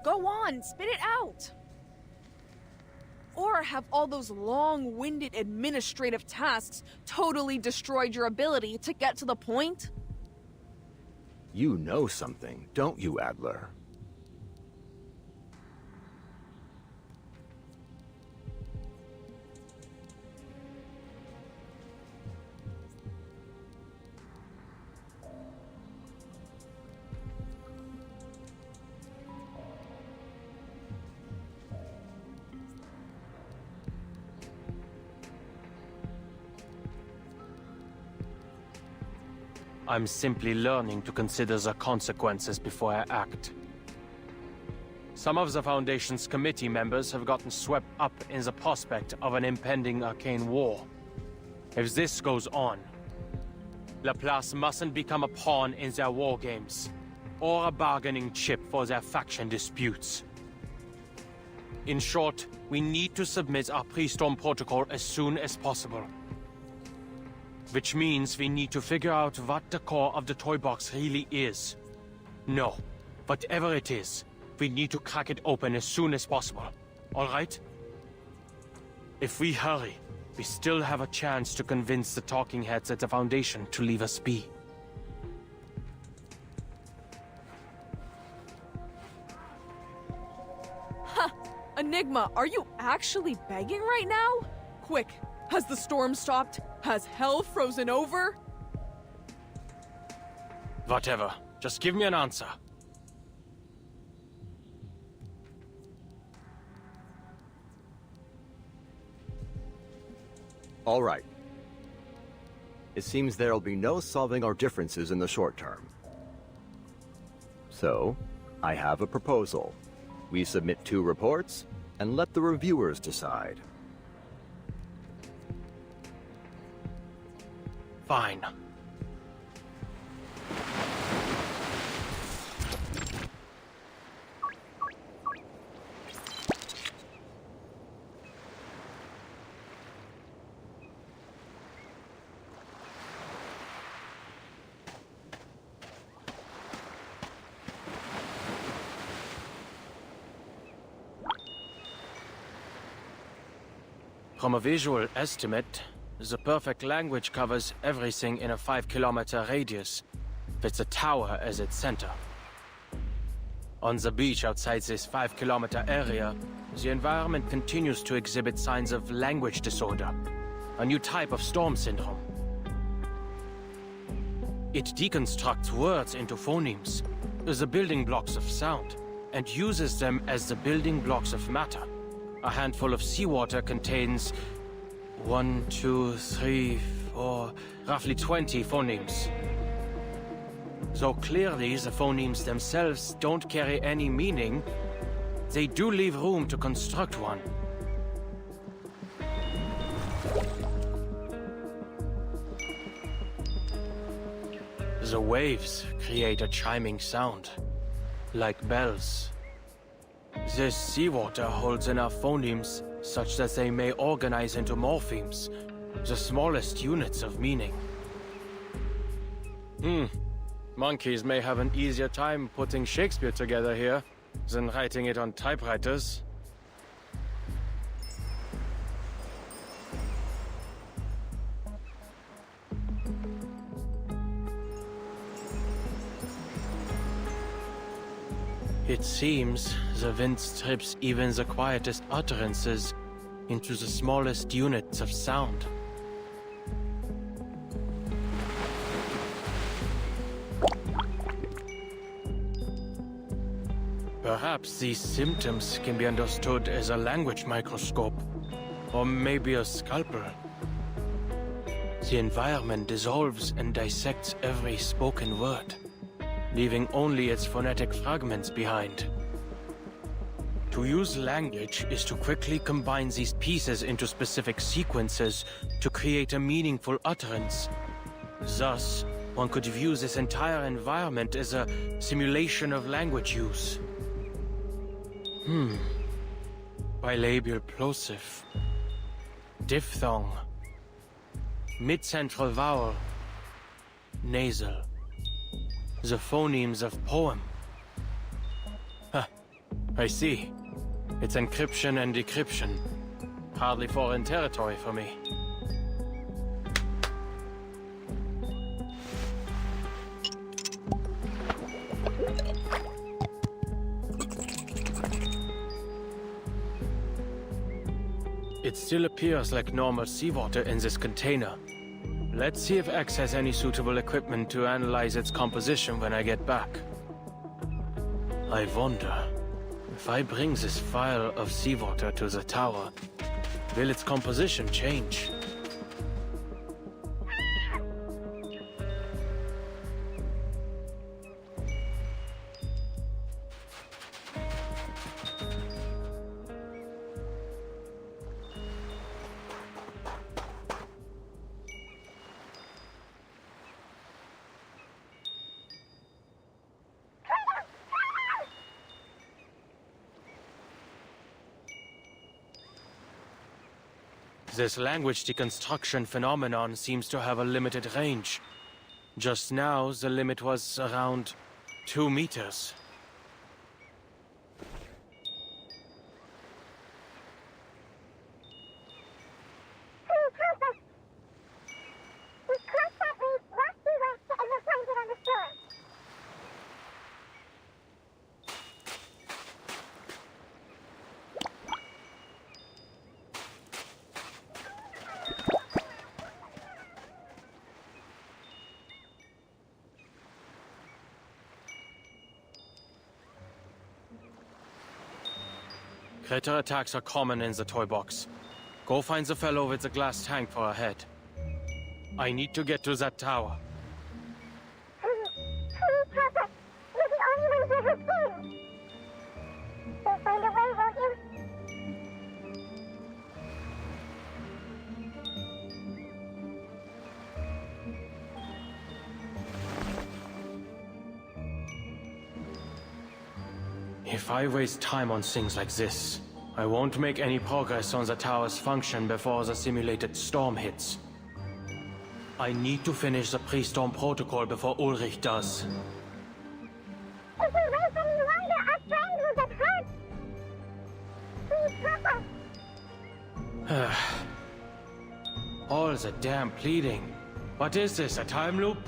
E: Go on, spit it out! Or have all those long-winded administrative tasks totally destroyed your ability to get to the point?
C: You know something, don't you, Adler?
F: I'm simply learning to consider the consequences before I act. Some of the Foundation's committee members have gotten swept up in the prospect of an impending arcane war. If this goes on, Laplace mustn't become a pawn in their war games, or a bargaining chip for their faction disputes. In short, we need to submit our pre-storm protocol as soon as possible. Which means we need to figure out what the core of the toy box really is. No, whatever it is, we need to crack it open as soon as possible. All right? If we hurry, we still have a chance to convince the talking heads at the Foundation to leave us be.
E: Huh! Enigma, are you actually begging right now? Quick, has the storm stopped? Has hell frozen over?
F: Whatever. Just give me an answer.
C: All right. It seems there'll be no solving our differences in the short term. So, I have a proposal. We submit 2 reports, and let the reviewers decide.
F: Fine. From a visual estimate, the perfect language covers everything in a 5-kilometer radius, with the tower as its center. On the beach outside this 5-kilometer area, the environment continues to exhibit signs of language disorder, a new type of storm syndrome. It deconstructs words into phonemes, the building blocks of sound, and uses them as the building blocks of matter. A handful of seawater contains 1, 2, 3, 4, roughly 20 phonemes. Though clearly the phonemes themselves don't carry any meaning, they do leave room to construct one. The waves create a chiming sound, like bells. This seawater holds enough phonemes such that they may organize into morphemes, the smallest units of meaning. Monkeys may have an easier time putting Shakespeare together here than writing it on typewriters. It seems the wind strips even the quietest utterances into the smallest units of sound. Perhaps these symptoms can be understood as a language microscope, or maybe a scalpel. The environment dissolves and dissects every spoken word, leaving only its phonetic fragments behind. To use language is to quickly combine these pieces into specific sequences to create a meaningful utterance. Thus, one could view this entire environment as a simulation of language use. Bilabial plosive. Diphthong. Mid-central vowel. Nasal. The phonemes of poem. I see. It's encryption and decryption. Hardly foreign territory for me. It still appears like normal seawater in this container. Let's see if X has any suitable equipment to analyze its composition when I get back. I wonder, if I bring this vial of seawater to the tower, will its composition change? This language deconstruction phenomenon seems to have a limited range. Just now, the limit was around 2 meters. Critter attacks are common in the toy box. Go find the fellow with the glass tank for a head. I need to get to that tower. If I waste time on things like this, I won't make any progress on the tower's function before the simulated storm hits. I need to finish the pre-storm protocol before Ulrich does.
O: If we wait any longer, our friend will get hurt. Please help us.
F: All the damn pleading. What is this, a time loop?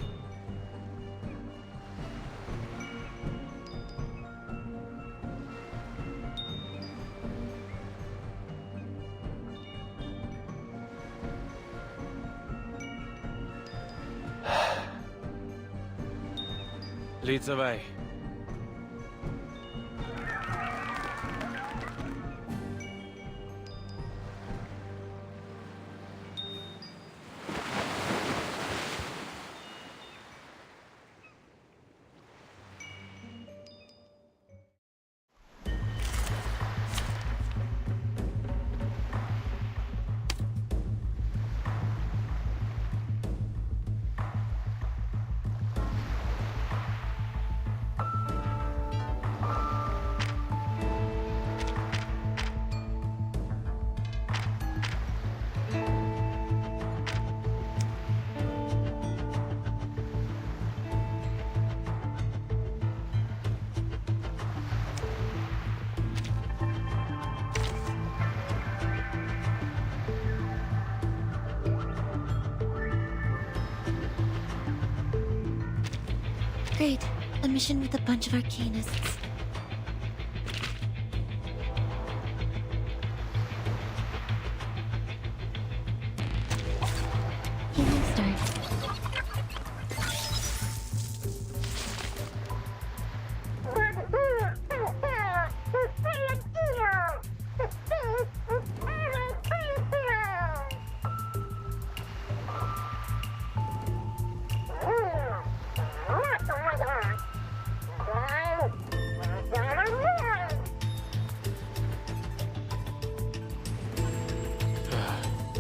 F: Leads the way.
O: Great. A mission with a bunch of arcanists. Healing start.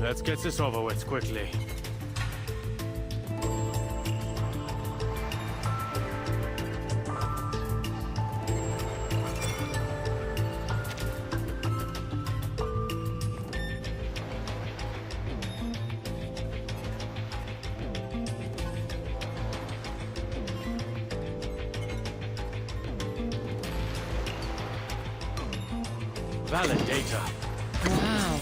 F: Let's get this over with quickly. Valid data.
N: Wow.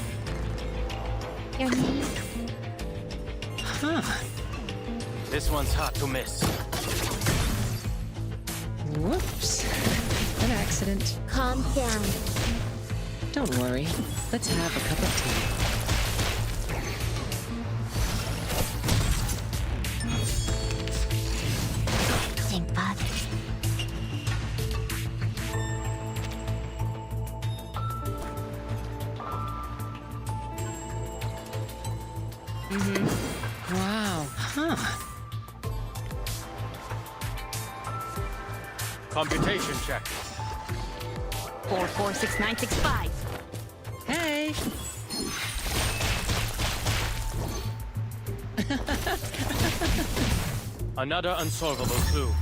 N: Huh.
F: This one's hard to miss.
N: Whoops. An accident.
O: Calm down.
N: Don't worry. Let's have a cup of tea.
O: Think, Bob.
N: Wow. Huh.
F: Computation check.
O: 446965.
N: Hey.
F: Another unsolvable clue.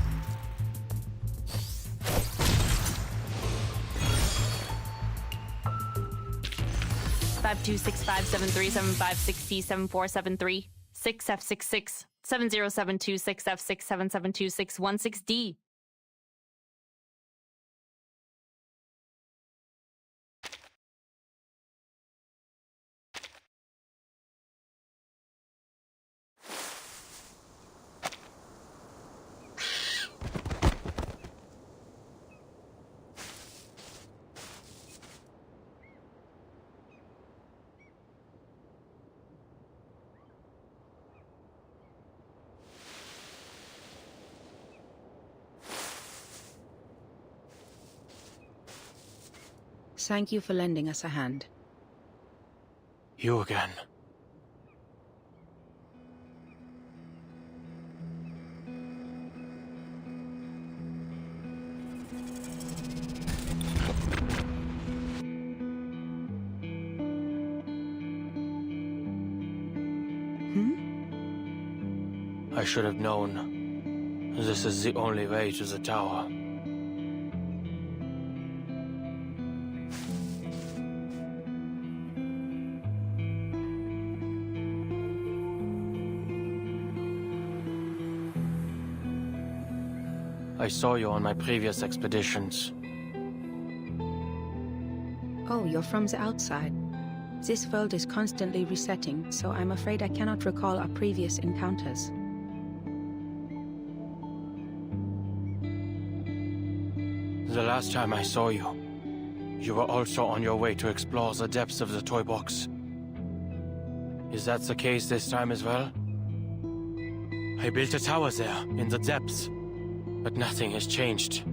P: Five 2657375607473 6F66 7072
A: Thank you for lending us a hand.
F: You again. I should have known. This is the only way to the tower. I saw you on my previous expeditions.
A: Oh, you're from the outside. This world is constantly resetting, so I'm afraid I cannot recall our previous encounters.
F: The last time I saw you, you were also on your way to explore the depths of the toy box. Is that the case this time as well? I built a tower there, in the depths, but nothing has changed.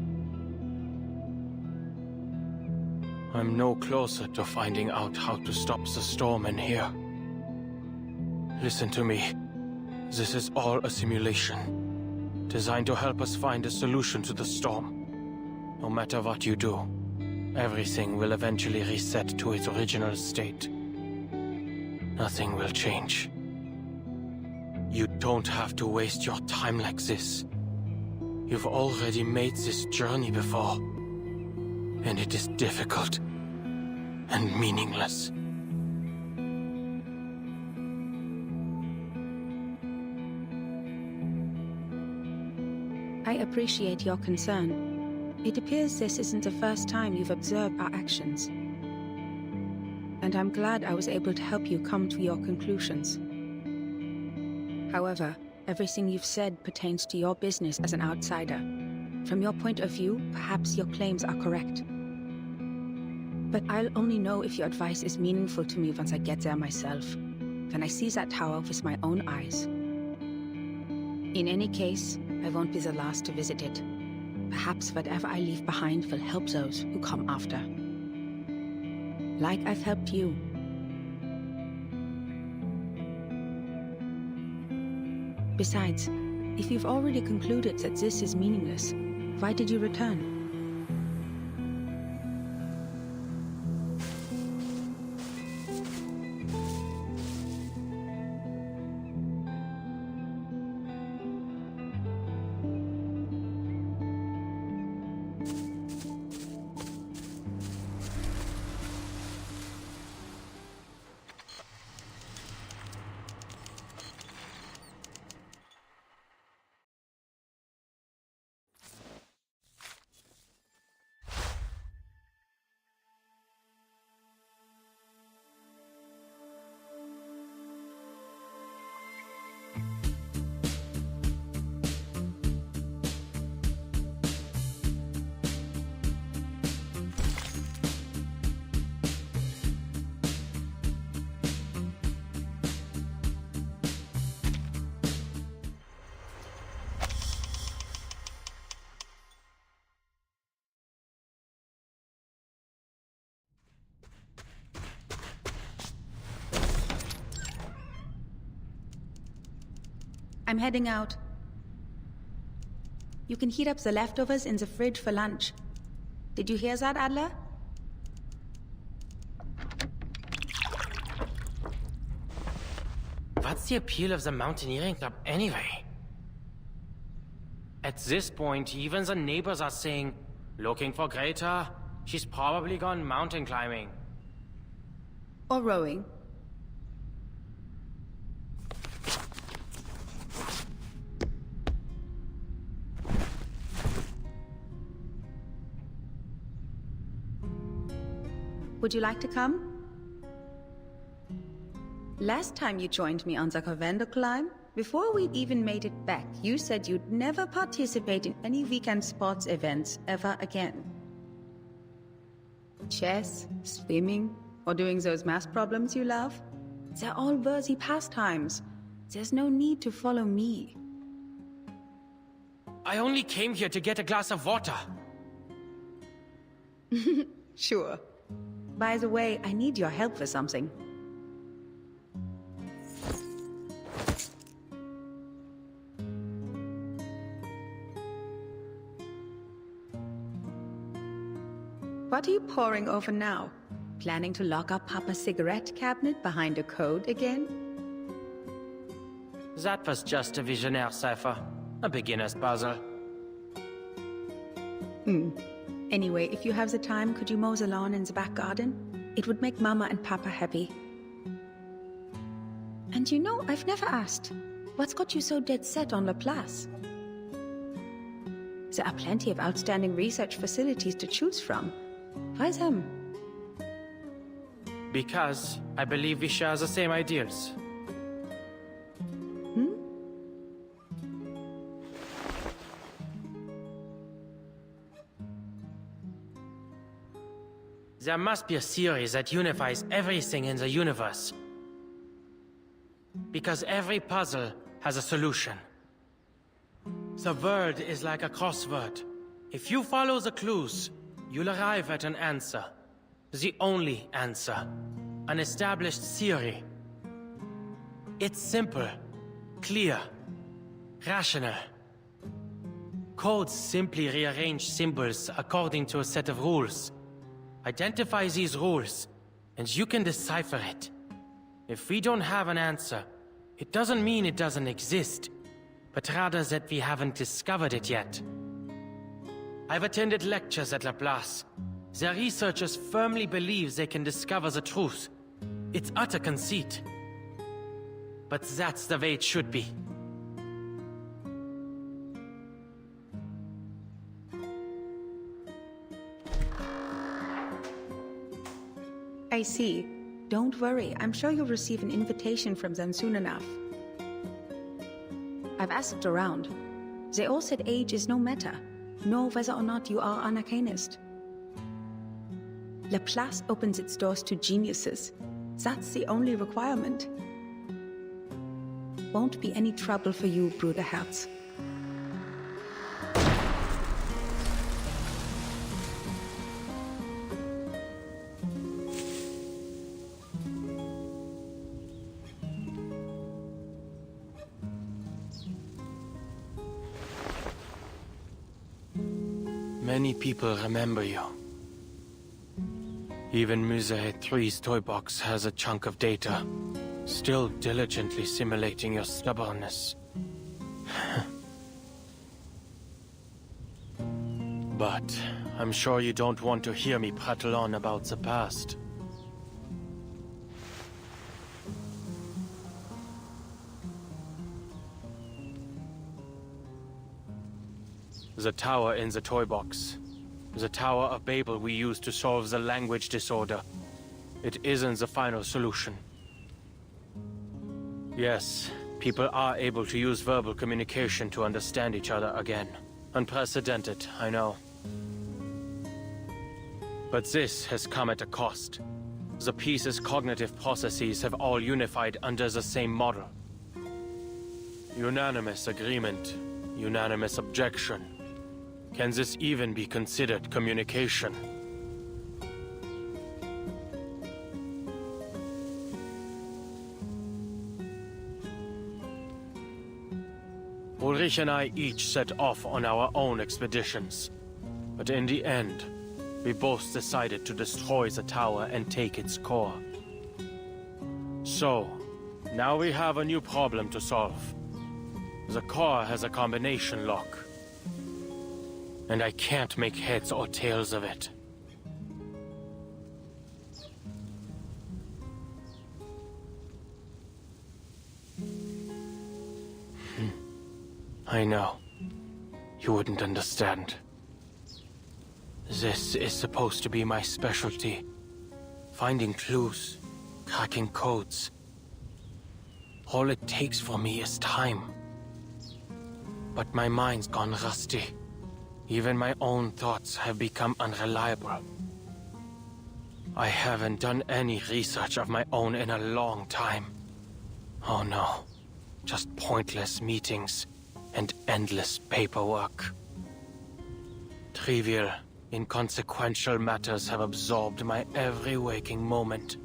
F: I'm no closer to finding out how to stop the storm in here. Listen to me. This is all a simulation, designed to help us find a solution to the storm. No matter what you do, everything will eventually reset to its original state. Nothing will change. You don't have to waste your time like this. You've already made this journey before, and it is difficult and meaningless.
A: I appreciate your concern. It appears this isn't the first time you've observed our actions. And I'm glad I was able to help you come to your conclusions. However, everything you've said pertains to your business as an outsider. From your point of view, perhaps your claims are correct. But I'll only know if your advice is meaningful to me once I get there myself, when I see that tower with my own eyes. In any case, I won't be the last to visit it. Perhaps whatever I leave behind will help those who come after. Like I've helped you. Besides, if you've already concluded that this is meaningless, why did you return? I'm heading out. You can heat up the leftovers in the fridge for lunch. Did you hear that, Adler?
F: What's the appeal of the mountaineering club anyway? At this point, even the neighbors are saying, looking for Greta? She's probably gone mountain climbing.
A: Or rowing. Would you like to come? Last time you joined me on the Covendo climb, before we'd even made it back, you said you'd never participate in any weekend sports events ever again. Chess, swimming, or doing those math problems you love? They're all worthy pastimes. There's no need to follow me.
F: I only came here to get a glass of water.
A: Sure. By the way, I need your help for something. What are you poring over now? Planning to lock up Papa's cigarette cabinet behind a code again?
F: That was just a visionaire cipher. A beginner's puzzle.
A: Anyway, if you have the time, could you mow the lawn in the back garden? It would make Mama and Papa happy. And you know, I've never asked, what's got you so dead set on Laplace? There are plenty of outstanding research facilities to choose from. Why them?
F: Because I believe we share the same ideals. There must be a theory that unifies everything in the universe. Because every puzzle has a solution. The world is like a crossword. If you follow the clues, you'll arrive at an answer. The only answer. An established theory. It's simple, clear, rational. Codes simply rearrange symbols according to a set of rules. Identify these rules, and you can decipher it. If we don't have an answer, it doesn't mean it doesn't exist, but rather that we haven't discovered it yet. I've attended lectures at Laplace. Their researchers firmly believe they can discover the truth. It's utter conceit. But that's the way it should be.
A: I see. Don't worry, I'm sure you'll receive an invitation from them soon enough. I've asked around. They all said age is no matter, nor whether or not you are an arcanist. Laplace opens its doors to geniuses. That's the only requirement. Won't be any trouble for you, Bruderherz.
F: Many people remember you. Even Musée 3's toy box has a chunk of data, still diligently simulating your stubbornness. But I'm sure you don't want to hear me prattle on about the past. The tower in the toy box. The Tower of Babel we use to solve the language disorder. It isn't the final solution. Yes, people are able to use verbal communication to understand each other again. Unprecedented, I know. But this has come at a cost. The piece's cognitive processes have all unified under the same model. Unanimous agreement. Unanimous objection. Can this even be considered communication? Ulrich and I each set off on our own expeditions. But in the end, we both decided to destroy the tower and take its core. So, now we have a new problem to solve. The core has a combination lock. And I can't make heads or tails of it. I know. You wouldn't understand. This is supposed to be my specialty. Finding clues, cracking codes. All it takes for me is time. But my mind's gone rusty. Even my own thoughts have become unreliable. I haven't done any research of my own in a long time. Oh no, just pointless meetings and endless paperwork. Trivial, inconsequential matters have absorbed my every waking moment,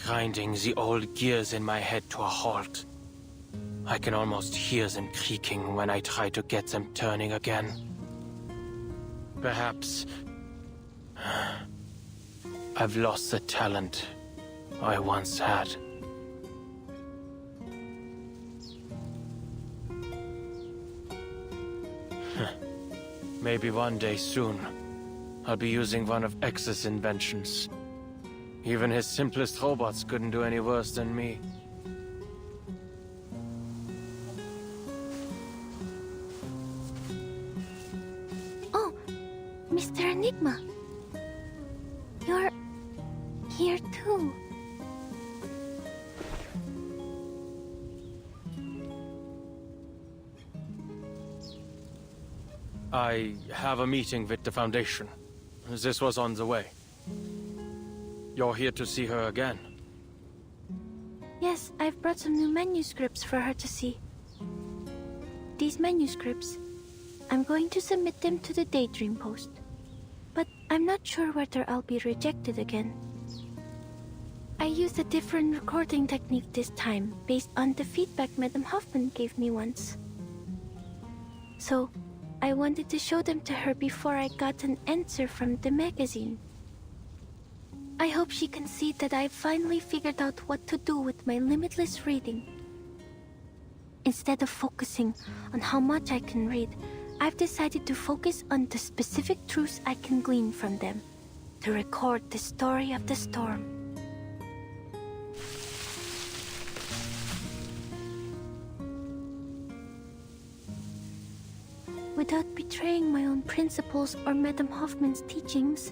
F: grinding the old gears in my head to a halt. I can almost hear them creaking when I try to get them turning again. Perhaps I've lost the talent I once had. Maybe one day soon, I'll be using one of X's inventions. Even his simplest robots couldn't do any worse than me.
I: Oh, Mr. Enigma. You're here too.
F: I have a meeting with the Foundation. This was on the way. You're here to see her again?
I: Yes, I've brought some new manuscripts for her to see. These manuscripts, I'm going to submit them to the Daydream Post. But I'm not sure whether I'll be rejected again. I used a different recording technique this time, based on the feedback Madame Hoffman gave me once. So, I wanted to show them to her before I got an answer from the magazine. I hope she can see that I've finally figured out what to do with my limitless reading. Instead of focusing on how much I can read, I've decided to focus on the specific truths I can glean from them, to record the story of the storm. Without betraying my own principles or Madame Hoffman's teachings,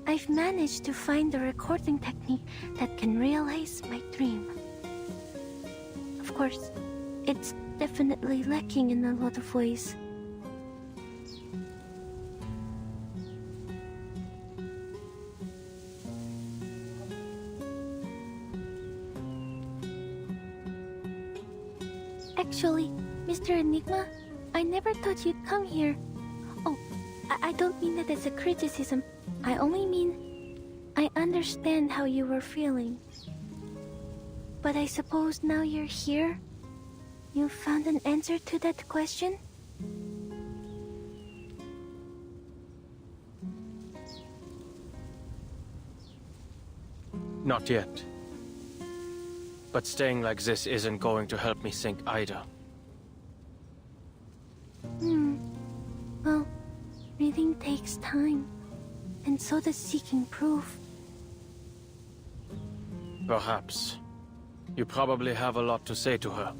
I: I've managed to find a recording technique that can realize my dream. Of course, it's definitely lacking in a lot of ways. Actually, Mr. Enigma, I never thought you'd come here. Oh, I don't mean that as a criticism. I only mean I understand how you were feeling. But I suppose now you're here, you found an answer to that question?
F: Not yet. But staying like this isn't going to help me think either.
I: Well, reading takes time, and so does seeking proof.
F: Perhaps. You probably have a lot to say to her.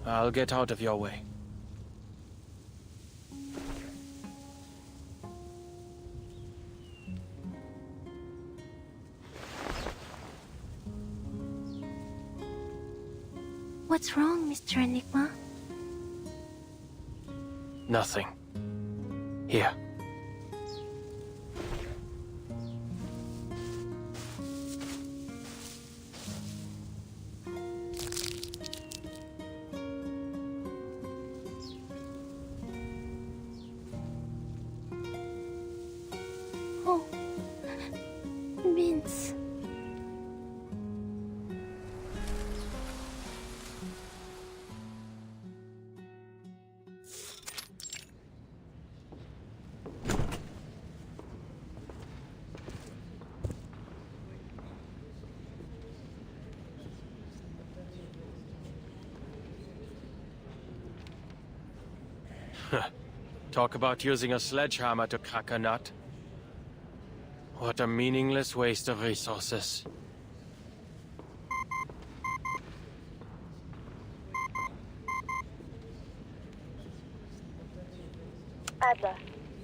F: I'll get out of your way.
I: What's wrong, Mr. Enigma?
F: Nothing. Here.
I: Oh, Vince.
F: Talk about using a sledgehammer to crack a nut. What a meaningless waste of resources.
Q: Adler,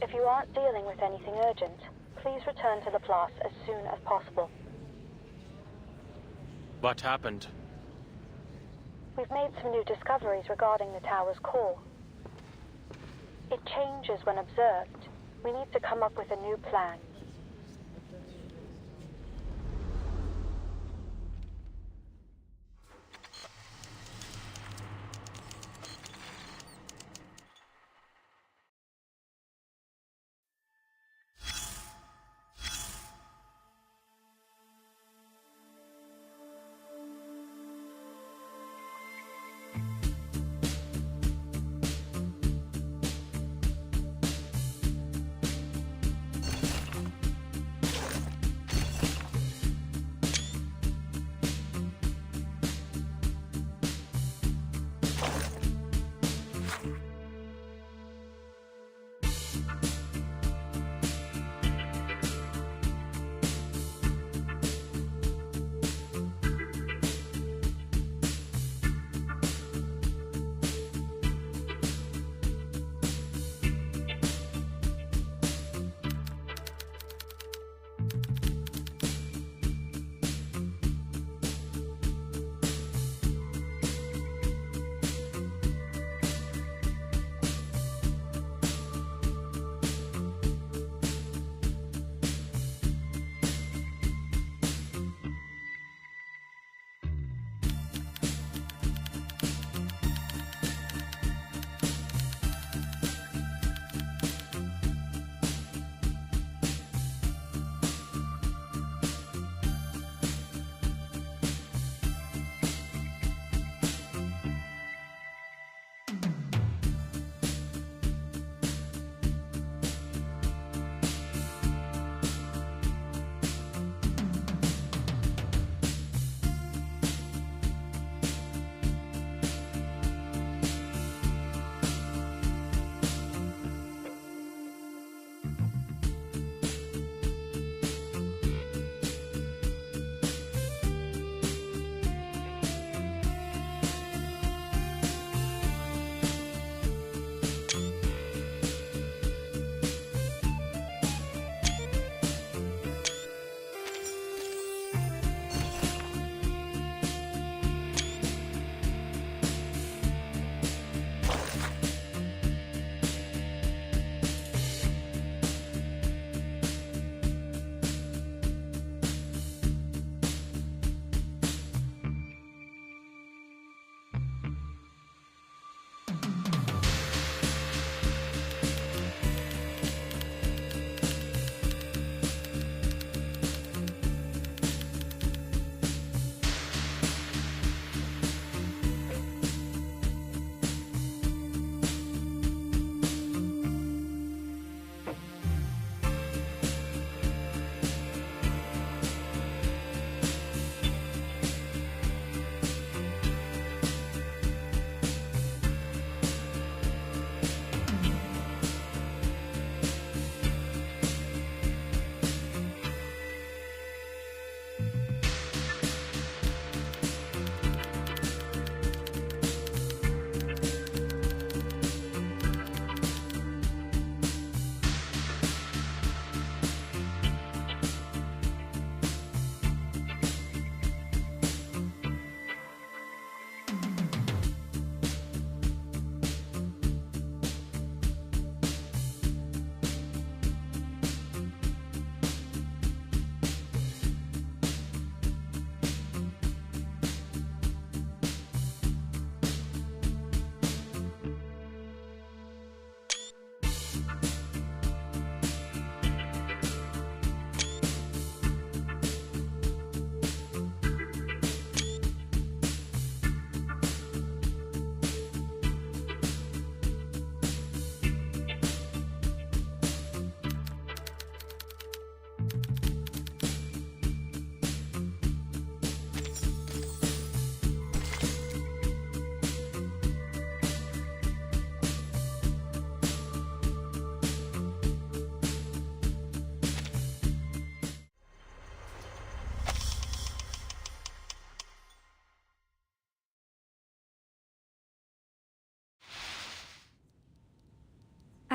Q: if you aren't dealing with anything urgent, please return to the Place as soon as possible.
F: What happened?
Q: We've made some new discoveries regarding the tower's core. It changes when observed. We need to come up with a new plan.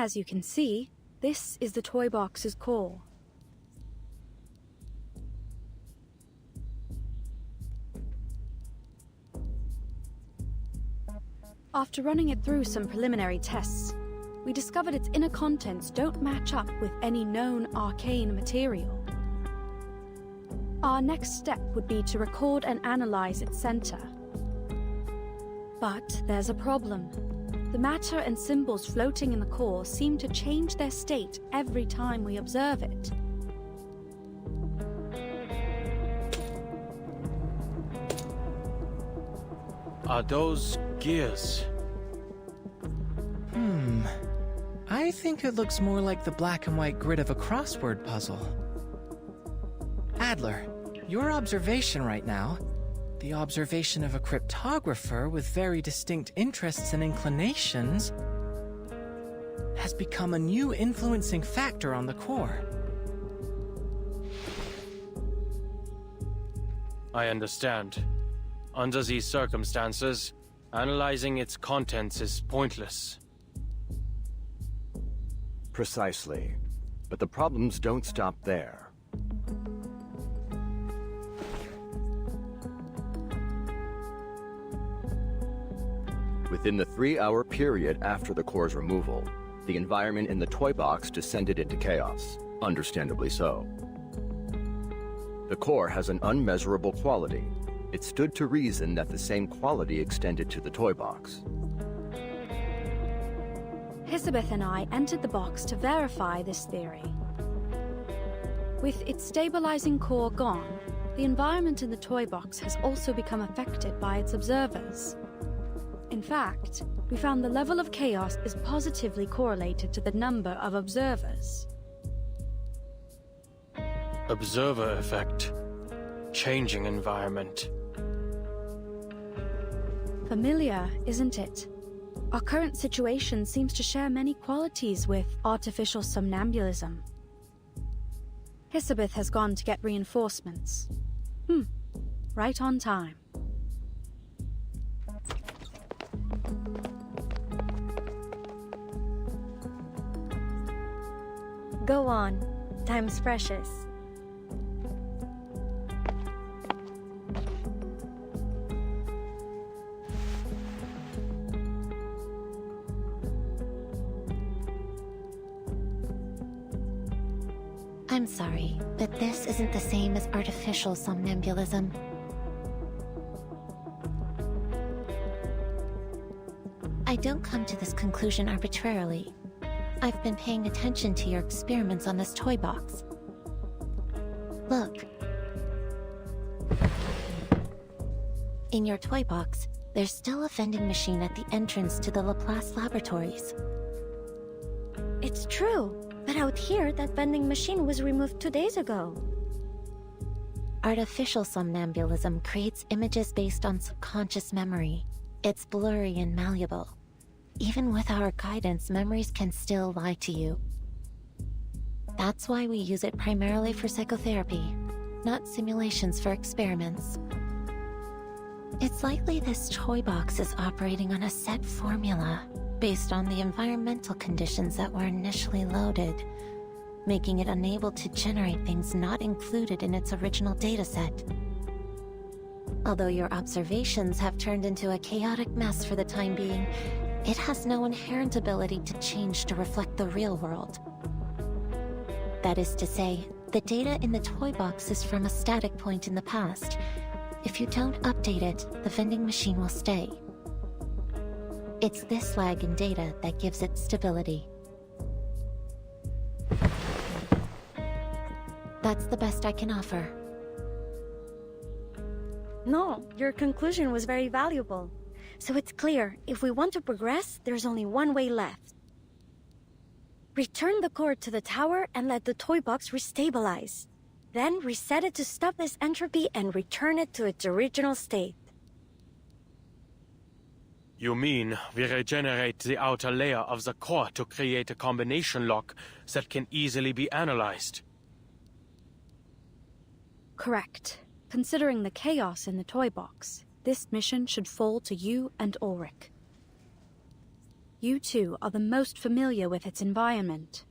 L: As you can see, this is the toy box's core. After running it through some preliminary tests, we discovered its inner contents don't match up with any known arcane material. Our next step would be to record and analyze its center. But there's a problem. The matter and symbols floating in the core seem to change their state every time we observe it.
F: Are those gears?
H: I think it looks more like the black and white grid of a crossword puzzle. Adler, your observation right now, the observation of a cryptographer with very distinct interests and inclinations, has become a new influencing factor on the core.
F: I understand. Under these circumstances, analyzing its contents is pointless.
C: Precisely. But the problems don't stop there. Within the 3-hour period after the core's removal, the environment in the toy box descended into chaos, understandably so. The core has an unmeasurable quality. It stood to reason that the same quality extended to the toy box.
L: Elizabeth and I entered the box to verify this theory. With its stabilizing core gone, the environment in the toy box has also become affected by its observers. In fact, we found the level of chaos is positively correlated to the number of observers.
F: Observer effect. Changing environment.
L: Familiar, isn't it? Our current situation seems to share many qualities with artificial somnambulism. Elizabeth has gone to get reinforcements. Right on time.
D: Go on. Time's precious.
O: I'm sorry, but this isn't the same as artificial somnambulism. I don't come to this conclusion arbitrarily. I've been paying attention to your experiments on this toy box. Look. In your toy box, there's still a vending machine at the entrance to the Laplace laboratories.
D: It's true. But out here, that vending machine was removed 2 days ago.
O: Artificial somnambulism creates images based on subconscious memory. It's blurry and malleable. Even with our guidance, memories can still lie to you. That's why we use it primarily for psychotherapy, not simulations for experiments. It's likely this toy box is operating on a set formula, based on the environmental conditions that were initially loaded, making it unable to generate things not included in its original dataset. Although your observations have turned into a chaotic mess for the time being, it has no inherent ability to change to reflect the real world. That is to say, the data in the toy box is from a static point in the past. If you don't update it, the vending machine will stay. It's this lag in data that gives it stability. That's the best I can offer.
D: No, your conclusion was very valuable. So it's clear, if we want to progress, there's only one way left. Return the core to the tower and let the toy box restabilize. Then reset it to stop this entropy and return it to its original state.
F: You mean we regenerate the outer layer of the core to create a combination lock that can easily be analyzed?
L: Correct. Considering the chaos in the toy box, this mission should fall to you and Ulrich. You two are the most familiar with its environment.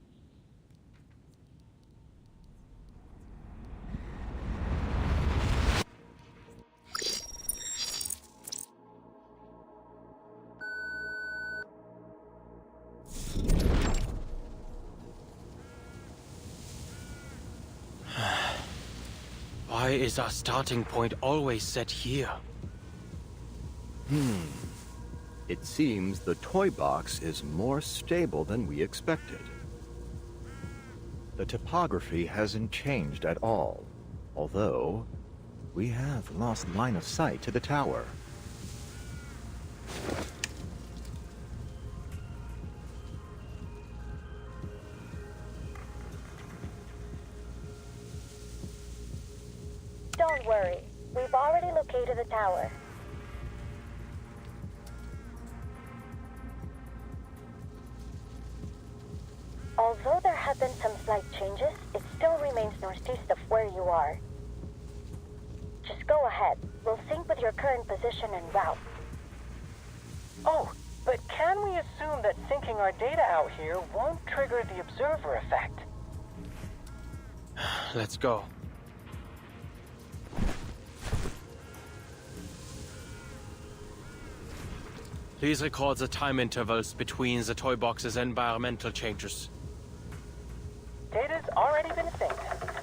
F: Why is our starting point always set here?
C: It seems the toy box is more stable than we expected. The topography hasn't changed at all, although we have lost line of sight to the tower.
Q: Don't worry, we've already located the tower. Although there have been some slight changes, it still remains northeast of where you are. Just go ahead. We'll sync with your current position and route.
R: Oh, but can we assume that syncing our data out here won't trigger the observer effect?
F: Let's go. Please record the time intervals between the toy box's environmental changes.
R: Data's already been synced.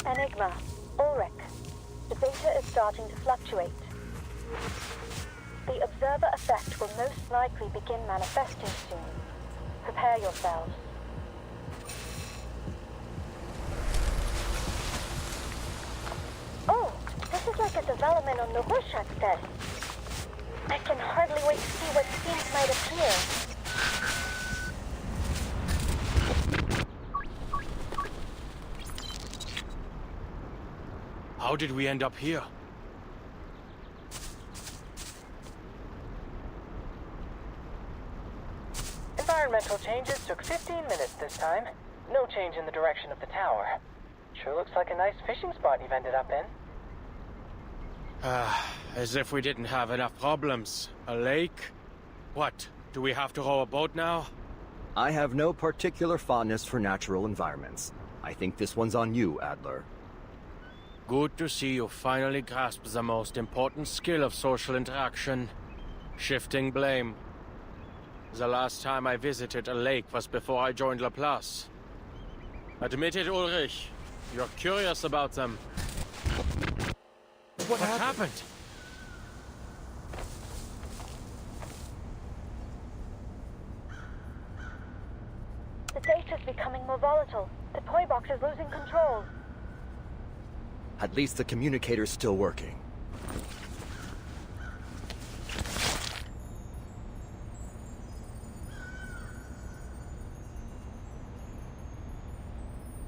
Q: Enigma, Ulrich. The data is starting to fluctuate. The observer effect will most likely begin manifesting soon. Prepare yourselves. Oh, this is like a development on the Rorschach test. I can hardly wait to see what scenes might appear.
F: How did we end up here?
R: Environmental changes took 15 minutes this time. No change in the direction of the tower. Sure looks like a nice fishing spot you've ended up in.
F: As if we didn't have enough problems. A lake? What? Do we have to row a boat now?
C: I have no particular fondness for natural environments. I think this one's on you, Adler.
F: Good to see you finally grasp the most important skill of social interaction. Shifting blame. The last time I visited a lake was before I joined Laplace. Admit it, Ulrich. You're curious about them. What happened?
Q: The data's becoming more volatile. The toy box is losing control.
C: At least the communicator's still working.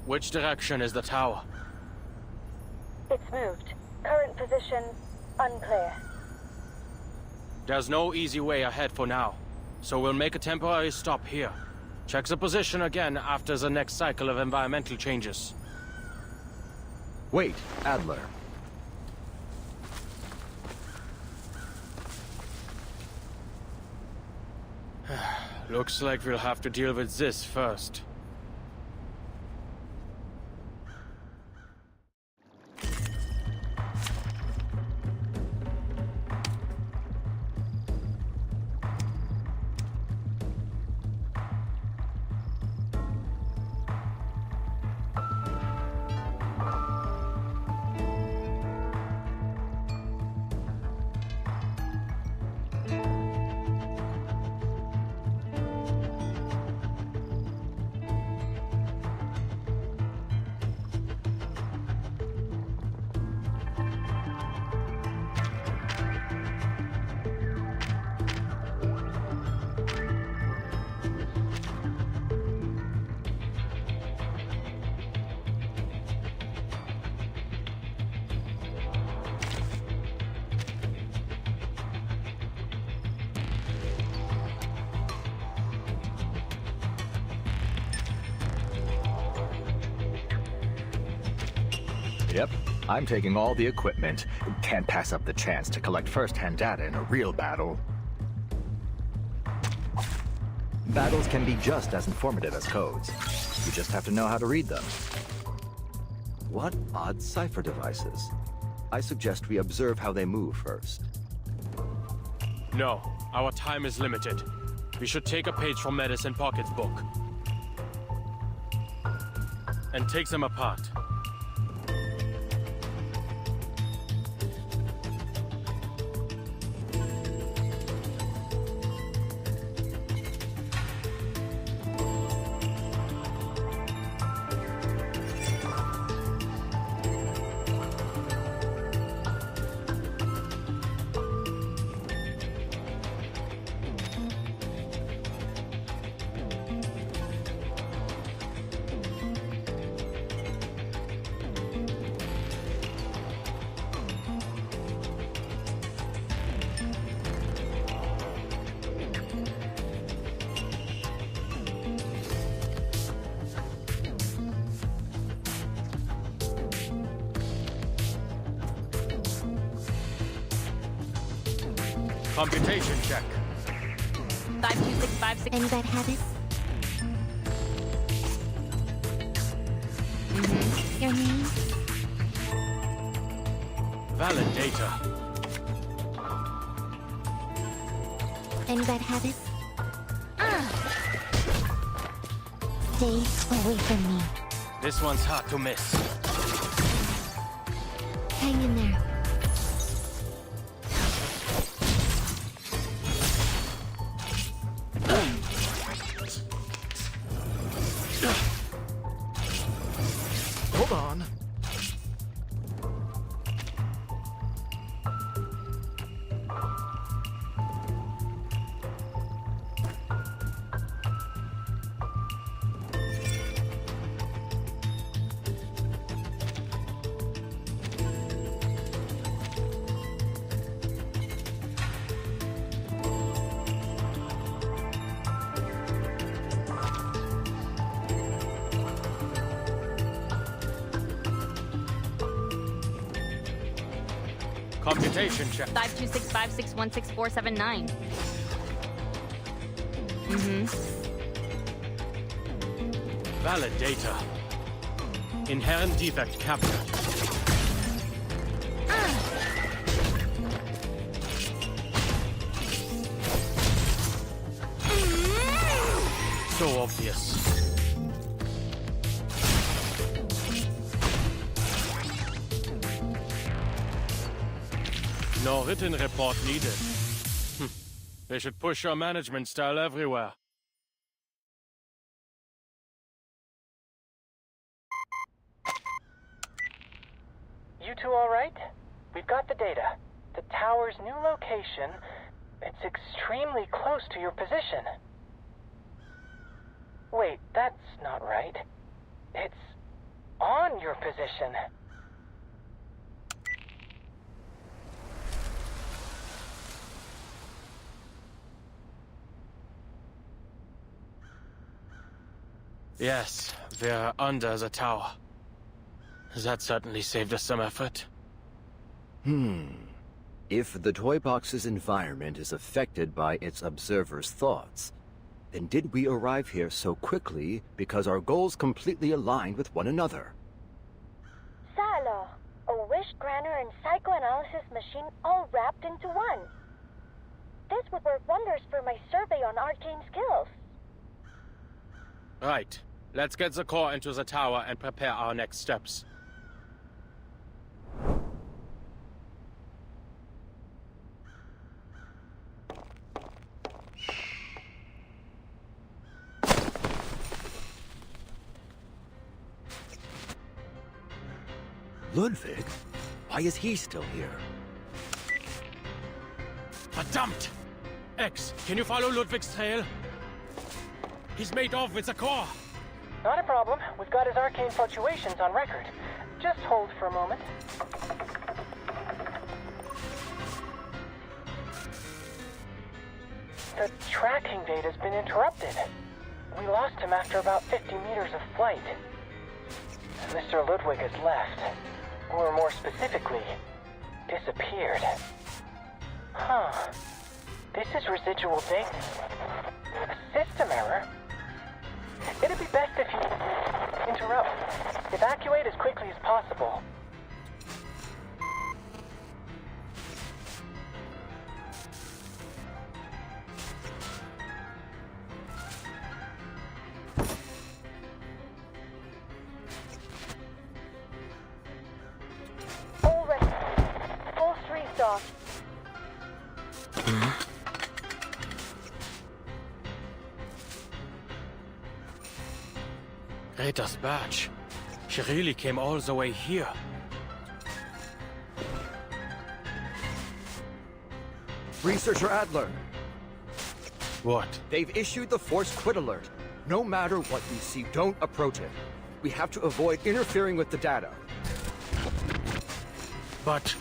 F: Which direction is the tower?
Q: It's moved. Current position, unclear.
F: There's no easy way ahead for now, so we'll make a temporary stop here. Check the position again after the next cycle of environmental changes.
C: Wait, Adler.
F: Looks like we'll have to deal with this first.
C: Yep, I'm taking all the equipment. Can't pass up the chance to collect first-hand data in a real battle. Battles can be just as informative as codes. You just have to know how to read them. What odd cipher devices? I suggest we observe how they move first.
F: No, our time is limited. We should take a page from Medicine Pocket's book and take them apart. Computation check.
P: 52656.
O: Any bad habits? Your name?
F: Valid data.
O: Any bad habits? Stay away from me.
F: This one's hard to miss.
O: Hang in there.
F: Hold on. Computation check.
P: 52656164779.
F: Valid data. Inherent defect captured. So obvious. No written report needed. They should push our management style everywhere.
R: You two all right? We've got the data. The tower's new location, it's extremely close to your position. Wait, that's not right. It's on your position.
F: Yes, we're under the tower. That certainly saved us some effort.
C: If the toy box's environment is affected by its observer's thoughts, then did we arrive here so quickly because our goals completely aligned with one another?
Q: Silo, a wish granter and psychoanalysis machine all wrapped into one. This would work wonders for my survey on arcane skills.
F: Right. Let's get the core into the tower and prepare our next steps.
C: Ludwig? Why is he still here?
F: Verdammt! X, can you follow Ludwig's trail? He's made off with the core.
R: Not a problem. We've got his arcane fluctuations on record. Just hold for a moment. The tracking data's been interrupted. We lost him after about 50 meters of flight. Mr. Ludwig has left. Or more specifically, disappeared. Huh. This is residual data. A system error? It'd be best if you interrupt. Evacuate as quickly as possible.
Q: All ready. Full restart.
F: Greta's badge. She really came all the way here.
C: Researcher Adler.
F: What?
C: They've issued the force quit alert. No matter what you see, don't approach it. We have to avoid interfering with the data.
F: But